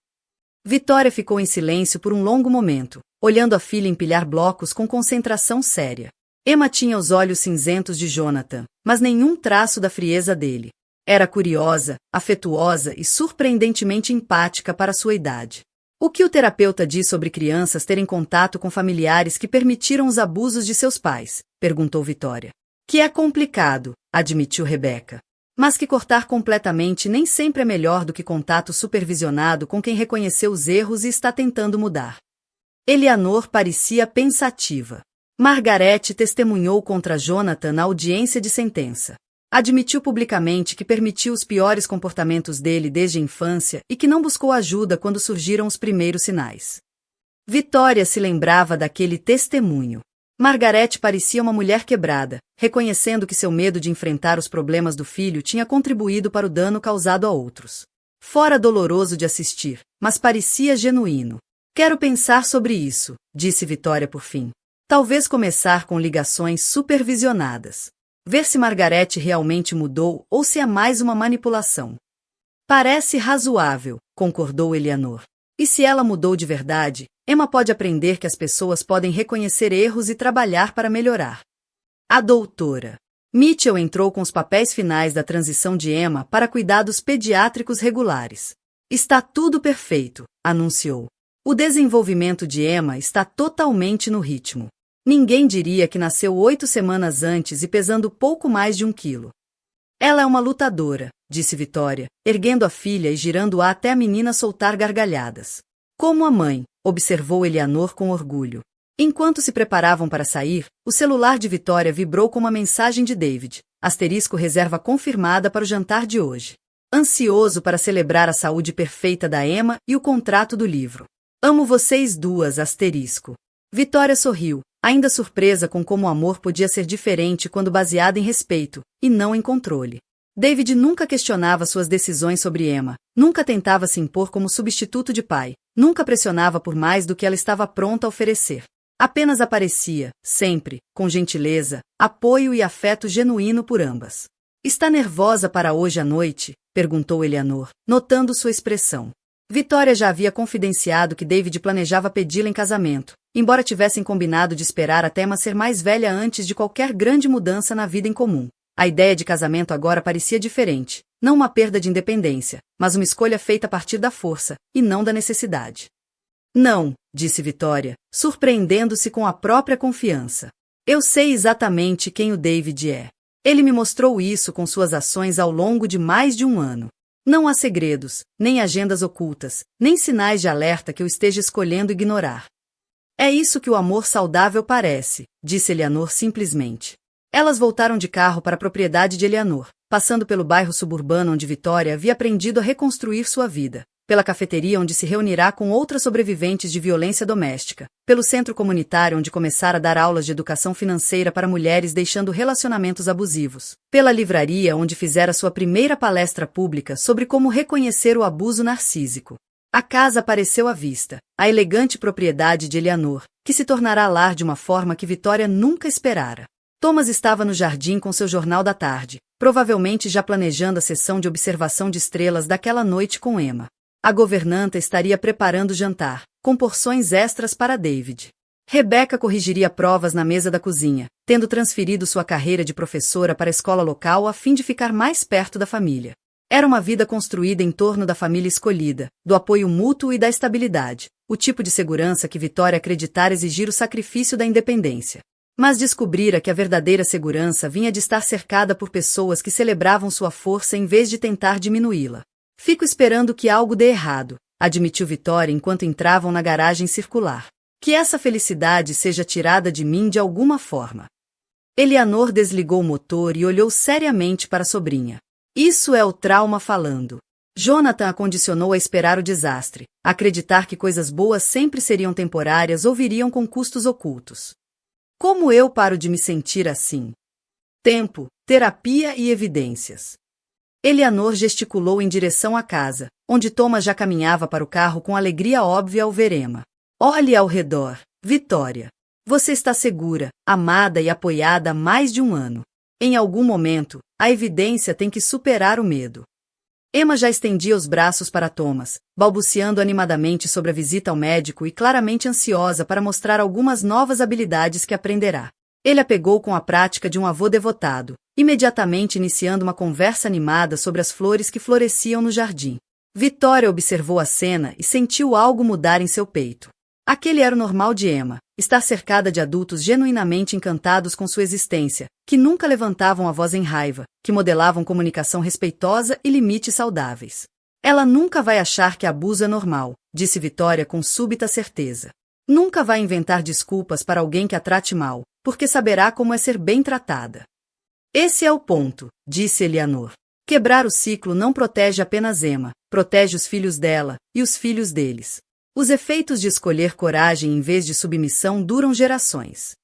Vitória ficou em silêncio por um longo momento, olhando a filha empilhar blocos com concentração séria. Emma tinha os olhos cinzentos de Jonathan, mas nenhum traço da frieza dele. Era curiosa, afetuosa e surpreendentemente empática para sua idade. O que o terapeuta diz sobre crianças terem contato com familiares que permitiram os abusos de seus pais? Perguntou Vitória. Que é complicado, admitiu Rebecca. Mas que cortar completamente nem sempre é melhor do que contato supervisionado com quem reconheceu os erros e está tentando mudar. Eleanor parecia pensativa. Margarete testemunhou contra Jonathan na audiência de sentença. Admitiu publicamente que permitiu os piores comportamentos dele desde a infância e que não buscou ajuda quando surgiram os primeiros sinais. Vitória se lembrava daquele testemunho. Margarete parecia uma mulher quebrada, reconhecendo que seu medo de enfrentar os problemas do filho tinha contribuído para o dano causado a outros. Fora doloroso de assistir, mas parecia genuíno. Quero pensar sobre isso, disse Vitória por fim. Talvez começar com ligações supervisionadas. Ver se Margarete realmente mudou ou se é mais uma manipulação. Parece razoável, concordou Eleanor. E se ela mudou de verdade, Emma pode aprender que as pessoas podem reconhecer erros e trabalhar para melhorar. A doutora Mitchell entrou com os papéis finais da transição de Emma para cuidados pediátricos regulares. Está tudo perfeito, anunciou. O desenvolvimento de Emma está totalmente no ritmo. Ninguém diria que nasceu 8 semanas antes e pesando pouco mais de 1 quilo. Ela é uma lutadora, disse Vitória, erguendo a filha e girando-a até a menina soltar gargalhadas. Como a mãe, observou Eleanor com orgulho. Enquanto se preparavam para sair, o celular de Vitória vibrou com uma mensagem de David. *reserva confirmada para o jantar de hoje. Ansioso para celebrar a saúde perfeita da Emma e o contrato do livro. Amo vocês duas, *. Vitória sorriu, ainda surpresa com como o amor podia ser diferente quando baseado em respeito, e não em controle. David nunca questionava suas decisões sobre Emma, nunca tentava se impor como substituto de pai, nunca pressionava por mais do que ela estava pronta a oferecer. Apenas aparecia, sempre, com gentileza, apoio e afeto genuíno por ambas. Está nervosa para hoje à noite? Perguntou Eleanor, notando sua expressão. Vitória já havia confidenciado que David planejava pedi-la em casamento, embora tivessem combinado de esperar até Emma ser mais velha antes de qualquer grande mudança na vida em comum. A ideia de casamento agora parecia diferente, não uma perda de independência, mas uma escolha feita a partir da força, e não da necessidade. Não, disse Vitória, surpreendendo-se com a própria confiança. Eu sei exatamente quem o David é. Ele me mostrou isso com suas ações ao longo de mais de 1 ano. Não há segredos, nem agendas ocultas, nem sinais de alerta que eu esteja escolhendo ignorar. É isso que o amor saudável parece, disse Eleanor simplesmente. Elas voltaram de carro para a propriedade de Eleanor, passando pelo bairro suburbano onde Vitória havia aprendido a reconstruir sua vida, pela cafeteria onde se reunirá com outras sobreviventes de violência doméstica, pelo centro comunitário onde começara a dar aulas de educação financeira para mulheres deixando relacionamentos abusivos, pela livraria onde fizera sua primeira palestra pública sobre como reconhecer o abuso narcísico. A casa apareceu à vista, a elegante propriedade de Eleanor, que se tornará lar de uma forma que Vitória nunca esperara. Thomas estava no jardim com seu jornal da tarde, provavelmente já planejando a sessão de observação de estrelas daquela noite com Emma. A governanta estaria preparando o jantar, com porções extras para David. Rebecca corrigiria provas na mesa da cozinha, tendo transferido sua carreira de professora para a escola local a fim de ficar mais perto da família. Era uma vida construída em torno da família escolhida, do apoio mútuo e da estabilidade, o tipo de segurança que Vitória acreditara exigir o sacrifício da independência. Mas descobrira que a verdadeira segurança vinha de estar cercada por pessoas que celebravam sua força em vez de tentar diminuí-la. Fico esperando que algo dê errado, admitiu Vitória enquanto entravam na garagem circular. Que essa felicidade seja tirada de mim de alguma forma. Eleanor desligou o motor e olhou seriamente para a sobrinha. Isso é o trauma falando. Jonathan a condicionou a esperar o desastre, a acreditar que coisas boas sempre seriam temporárias ou viriam com custos ocultos. Como eu paro de me sentir assim? Tempo, terapia e evidências. Eleanor gesticulou em direção à casa, onde Thomas já caminhava para o carro com alegria óbvia ao ver Emma. Olhe ao redor, Vitória. Você está segura, amada e apoiada há mais de 1 ano. Em algum momento, a evidência tem que superar o medo. Emma já estendia os braços para Thomas, balbuciando animadamente sobre a visita ao médico e claramente ansiosa para mostrar algumas novas habilidades que aprenderá. Ele a pegou com a prática de um avô devotado, imediatamente iniciando uma conversa animada sobre as flores que floresciam no jardim. Vitória observou a cena e sentiu algo mudar em seu peito. Aquele era o normal de Emma, estar cercada de adultos genuinamente encantados com sua existência, que nunca levantavam a voz em raiva, que modelavam comunicação respeitosa e limites saudáveis. Ela nunca vai achar que abuso é normal, disse Vitória com súbita certeza. Nunca vá inventar desculpas para alguém que a trate mal, porque saberá como é ser bem tratada. Esse é o ponto, disse Eleanor. Quebrar o ciclo não protege apenas Emma, protege os filhos dela e os filhos deles. Os efeitos de escolher coragem em vez de submissão duram gerações.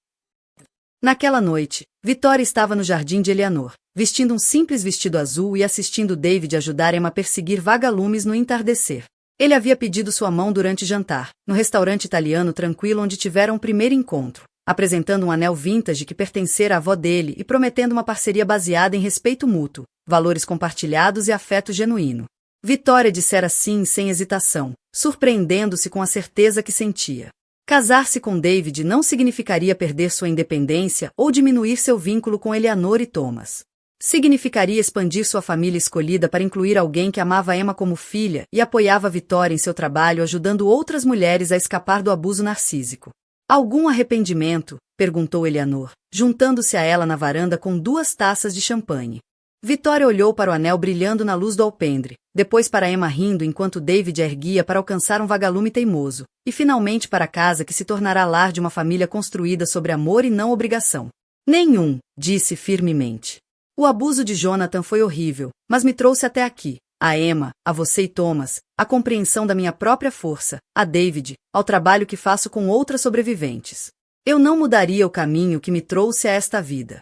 Naquela noite, Vitória estava no jardim de Eleanor, vestindo um simples vestido azul e assistindo David ajudar Emma a perseguir vagalumes no entardecer. Ele havia pedido sua mão durante o jantar, no restaurante italiano tranquilo onde tiveram o primeiro encontro, apresentando um anel vintage que pertencera à avó dele e prometendo uma parceria baseada em respeito mútuo, valores compartilhados e afeto genuíno. Vitória dissera sim sem hesitação, surpreendendo-se com a certeza que sentia. Casar-se com David não significaria perder sua independência ou diminuir seu vínculo com Eleanor e Thomas. Significaria expandir sua família escolhida para incluir alguém que amava Emma como filha e apoiava Vitória em seu trabalho ajudando outras mulheres a escapar do abuso narcísico. Algum arrependimento? Perguntou Eleanor, juntando-se a ela na varanda com 2 taças de champanhe. Vitória olhou para o anel brilhando na luz do alpendre, depois para Emma rindo enquanto David a erguia para alcançar um vagalume teimoso, e finalmente para a casa que se tornará lar de uma família construída sobre amor e não obrigação. Nenhum, disse firmemente. O abuso de Jonathan foi horrível, mas me trouxe até aqui, a Emma, a você e Thomas, a compreensão da minha própria força, a David, ao trabalho que faço com outras sobreviventes. Eu não mudaria o caminho que me trouxe a esta vida.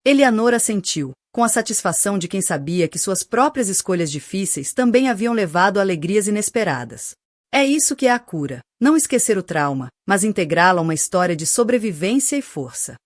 Eleanor assentiu, com a satisfação de quem sabia que suas próprias escolhas difíceis também haviam levado a alegrias inesperadas. É isso que é a cura, não esquecer o trauma, mas integrá-lo a uma história de sobrevivência e força.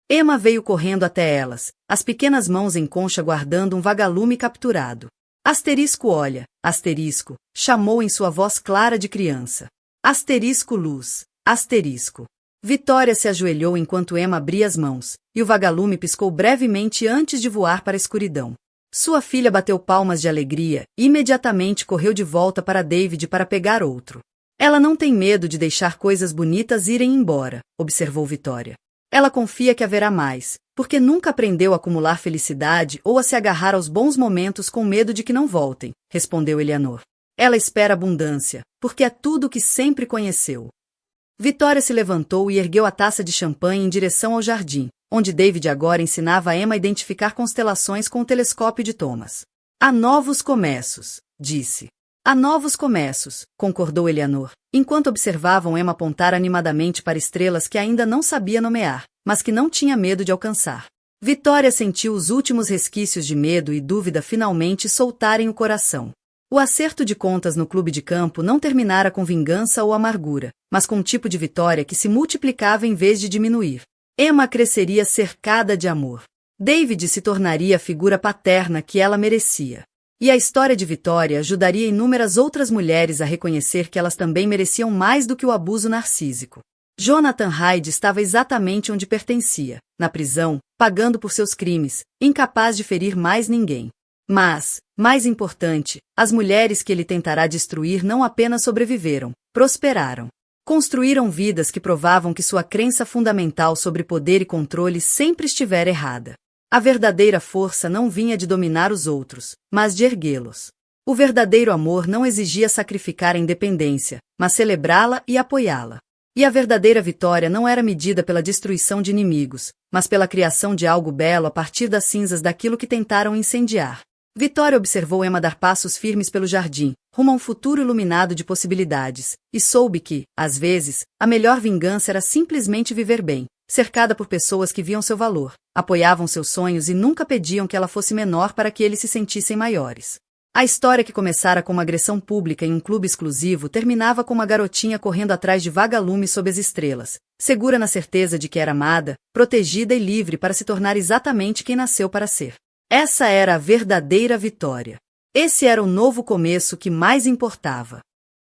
Emma veio correndo até elas, as pequenas mãos em concha guardando um vagalume capturado. Asterisco olha, asterisco, chamou em sua voz clara de criança. Asterisco luz, asterisco. Vitória se ajoelhou enquanto Emma abria as mãos, e o vagalume piscou brevemente antes de voar para a escuridão. Sua filha bateu palmas de alegria e imediatamente correu de volta para David para pegar outro. Ela não tem medo de deixar coisas bonitas irem embora, observou Vitória. Ela confia que haverá mais, porque nunca aprendeu a acumular felicidade ou a se agarrar aos bons momentos com medo de que não voltem, respondeu Eleanor. Ela espera abundância, porque é tudo o que sempre conheceu. Vitória se levantou e ergueu a taça de champanhe em direção ao jardim, onde David agora ensinava a Emma a identificar constelações com o telescópio de Thomas. Há novos começos, disse. Há novos começos, concordou Eleanor, enquanto observavam Emma apontar animadamente para estrelas que ainda não sabia nomear, mas que não tinha medo de alcançar. Vitória sentiu os últimos resquícios de medo e dúvida finalmente soltarem o coração. O acerto de contas no clube de campo não terminara com vingança ou amargura, mas com um tipo de vitória que se multiplicava em vez de diminuir. Emma cresceria cercada de amor. David se tornaria a figura paterna que ela merecia. E a história de Vitória ajudaria inúmeras outras mulheres a reconhecer que elas também mereciam mais do que o abuso narcísico. Jonathan Hyde estava exatamente onde pertencia, na prisão, pagando por seus crimes, incapaz de ferir mais ninguém. Mas, mais importante, as mulheres que ele tentará destruir não apenas sobreviveram, prosperaram. Construíram vidas que provavam que sua crença fundamental sobre poder e controle sempre estivera errada. A verdadeira força não vinha de dominar os outros, mas de erguê-los. O verdadeiro amor não exigia sacrificar a independência, mas celebrá-la e apoiá-la. E a verdadeira vitória não era medida pela destruição de inimigos, mas pela criação de algo belo a partir das cinzas daquilo que tentaram incendiar. Vitória observou Emma dar passos firmes pelo jardim, rumo a um futuro iluminado de possibilidades, e soube que, às vezes, a melhor vingança era simplesmente viver bem, cercada por pessoas que viam seu valor, apoiavam seus sonhos e nunca pediam que ela fosse menor para que eles se sentissem maiores. A história que começara com uma agressão pública em um clube exclusivo terminava com uma garotinha correndo atrás de vagalumes sob as estrelas, segura na certeza de que era amada, protegida e livre para se tornar exatamente quem nasceu para ser. Essa era a verdadeira vitória. Esse era o novo começo que mais importava.